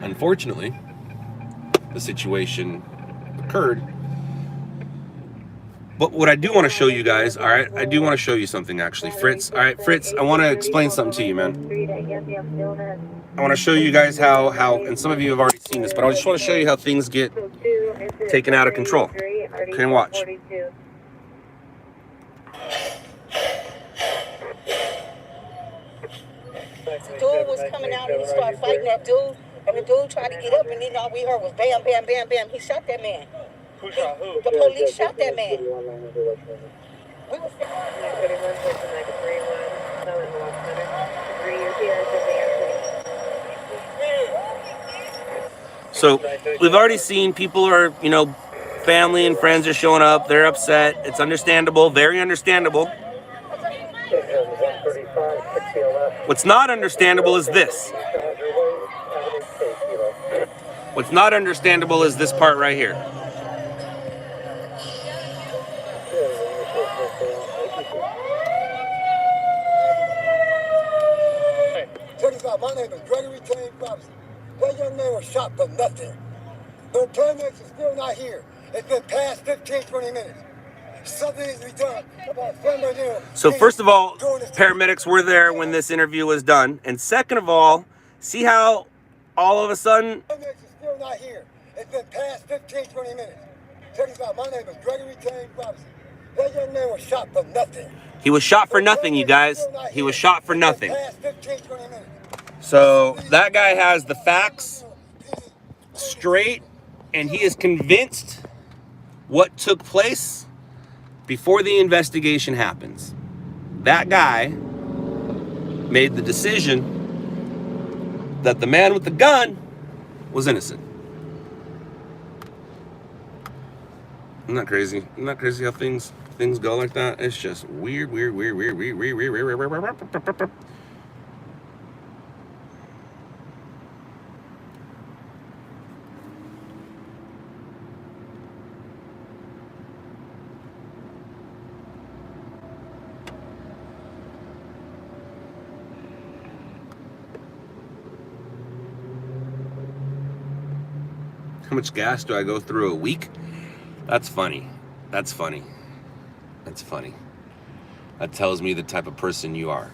unfortunately, the situation occurred. But what I do want to show you guys, all right, I do want to show you something actually. Fritz, all right, Fritz, I want to explain something to you, man. I want to show you guys how, and some of you have already seen this, but I just want to show you how things get taken out of control. Okay, and watch. The dude was coming out and he started fighting that dude, and the dude tried to get up, and then all we heard was bam, bam, bam, bam. He shot that man. Who shot who? The police shot that man. We was So we've already seen people are, you know, family and friends are showing up. They're upset. It's understandable, very understandable. What's not understandable is this. What's not understandable is this part right here. Check this out. My name is Gregory James Robinson. That young man was shot for nothing. The paramedics are still not here. It's been past 15, 20 minutes. Something needs to be done about somebody there. So first of all, paramedics were there when this interview was done. And second of all, see how all of a sudden... Paramedics are still not here. It's been past 15, 20 minutes. Check this out. My name is Gregory James Robinson. That young man was shot for nothing. He was shot for nothing, you guys. He was shot for nothing. So that guy has the facts straight, and he is convinced what took place before the investigation happens. That guy made the decision that the man with the gun was innocent. Isn't that crazy? Isn't that crazy how things go like that? It's just weird. How much gas do I go through a week? That's funny. That's funny. That's funny. That tells me the type of person you are,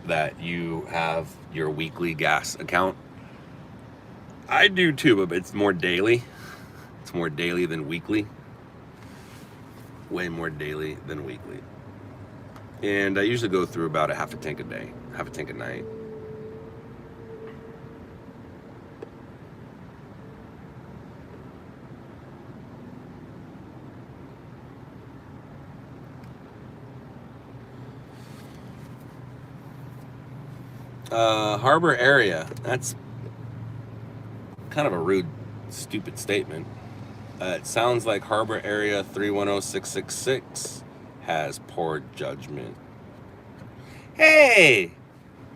that you have your weekly gas account. I do too, but it's more daily. It's more daily than weekly. Way more daily than weekly. And I usually go through about a half a tank a day, half a tank a night. Harbor area. That's kind of a rude, stupid statement. It sounds like Harbor Area 310666 has poor judgment. Hey,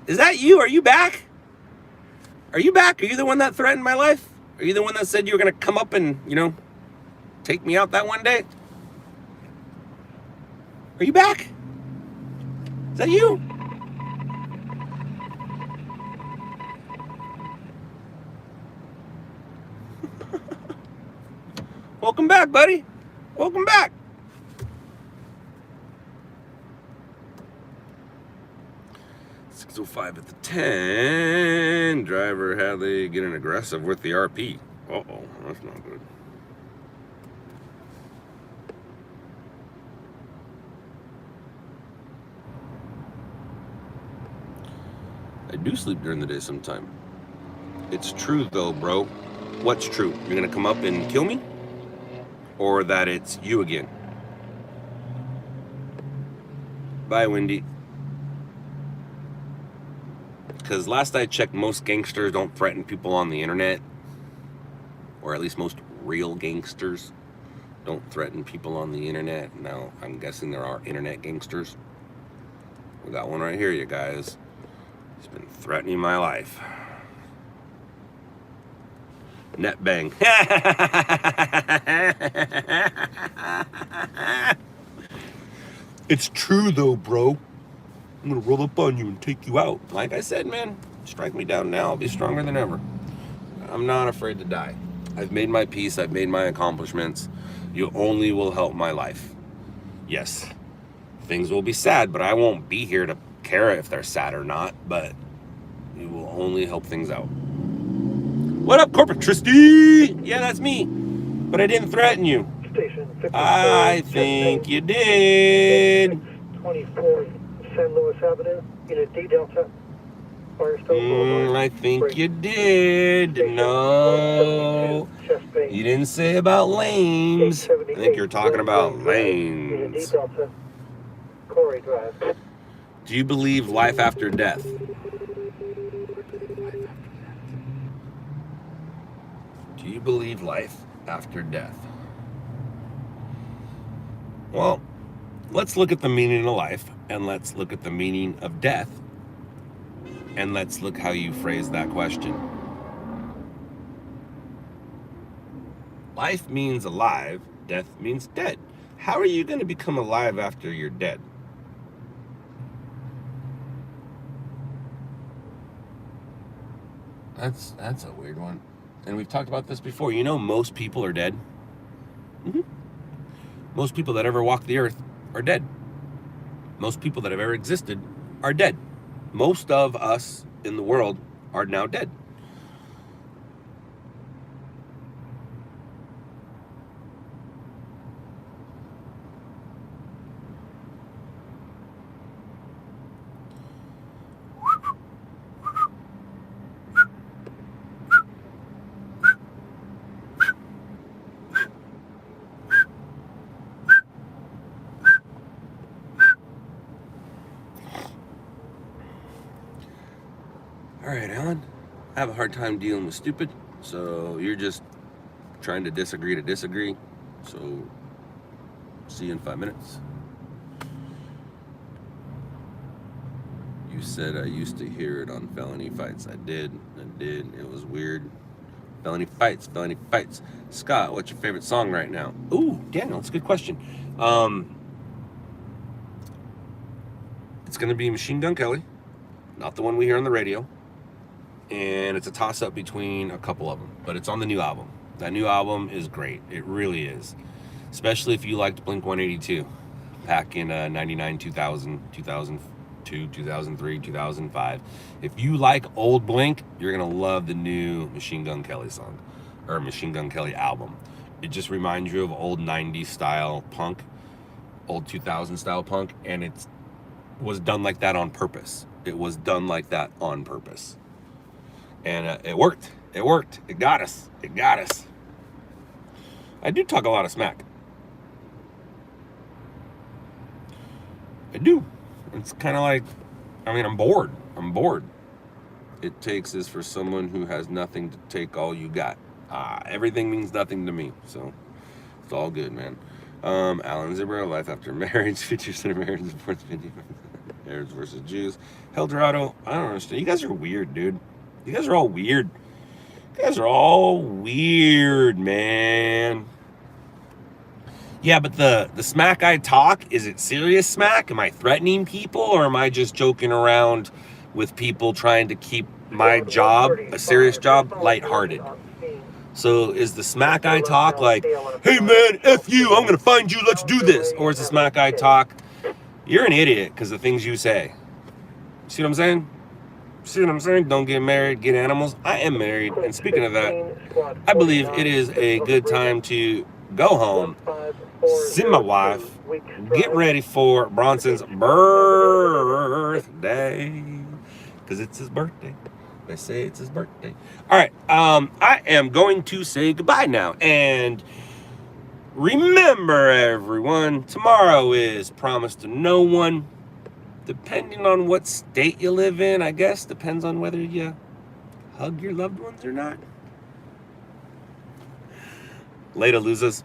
is that you? Are you back? Are you back? Are you the one that threatened my life? Are you the one that said you were going to come up and, take me out that one day? Are you back? Is that you? Welcome back, buddy. Welcome back. .605 at the 10. Driver Hadley getting aggressive with the RP. Uh-oh, that's not good. I do sleep during the day sometime. It's true though, bro. What's true? You're gonna come up and kill me? Or that it's you again? Bye, Wendy. Because last I checked, most gangsters don't threaten people on the internet. Or at least most real gangsters don't threaten people on the internet. Now, I'm guessing there are internet gangsters. We got one right here, you guys. He's been threatening my life. Net bang. It's true though, bro. I'm gonna roll up on you and take you out. Like I said, man, strike me down now. I'll be stronger than ever. I'm not afraid to die. I've made my peace. I've made my accomplishments. You only will help my life. Yes, things will be sad, but I won't be here to care if they're sad or not. But you will only help things out. What up, Corporate Tristy? Yeah, that's me. But I didn't threaten you. I think you did. 24 San Luis Avenue, Unit D Delta. I think you did. No. You didn't say about lanes. I think you're talking about lanes. Do you believe life after death? Do you believe life after death? Well, let's look at the meaning of life, and let's look at the meaning of death, and let's look how you phrase that question. Life means alive, death means dead. How are you going to become alive after you're dead? That's a weird one. And we've talked about this before. You know, most people are dead. Mm-hmm. Most people that ever walked the earth are dead. Most people that have ever existed are dead. Most of us in the world are now dead. All right, Alan, I have a hard time dealing with stupid, so you're just trying to disagree, so see you in 5 minutes. You said I used to hear it on Felony Fights. I did, it was weird. Felony Fights. Scott, what's your favorite song right now? Ooh, Daniel, that's a good question. It's gonna be Machine Gun Kelly, not the one we hear on the radio. And it's a toss-up between a couple of them, but it's on the new album. That new album is great. It really is. Especially if you liked Blink-182 back in 99, 2000, 2002, 2003, 2005. If you like old Blink, you're going to love the new Machine Gun Kelly song, or Machine Gun Kelly album. It just reminds you of old 90s style punk, old 2000 style punk, and it was done like that on purpose. It was done like that on purpose. And it worked. It worked. It got us. It got us. I do talk a lot of smack. I do. It's kind of like, I mean, I'm bored. I'm bored. It takes is for someone who has nothing to take all you got. Everything means nothing to me, so it's all good, man. Alan Zibber, Life After Marriage, features in American sports video. Arabs versus Jews. Eldorado, I don't understand. You guys are weird, dude. You guys are all weird. You guys are all weird, man. Yeah, but the smack I talk, is it serious smack? Am I threatening people, or am I just joking around with people trying to keep my job, a serious job, lighthearted? So is the smack I talk like, hey man, F you, I'm gonna find you, let's do this? Or is the smack I talk, you're an idiot because the things you say? See what I'm saying? See what I'm saying? Don't get married, get animals. I am married, and speaking of that, I believe it is a good time to go home, see my wife, get ready for Bronson's birthday, because it's his birthday. They say it's his birthday. All right, I am going to say goodbye now, and remember, everyone, tomorrow is promised to no one. Depending on what state you live in, I guess, depends on whether you hug your loved ones or not. Later, losers.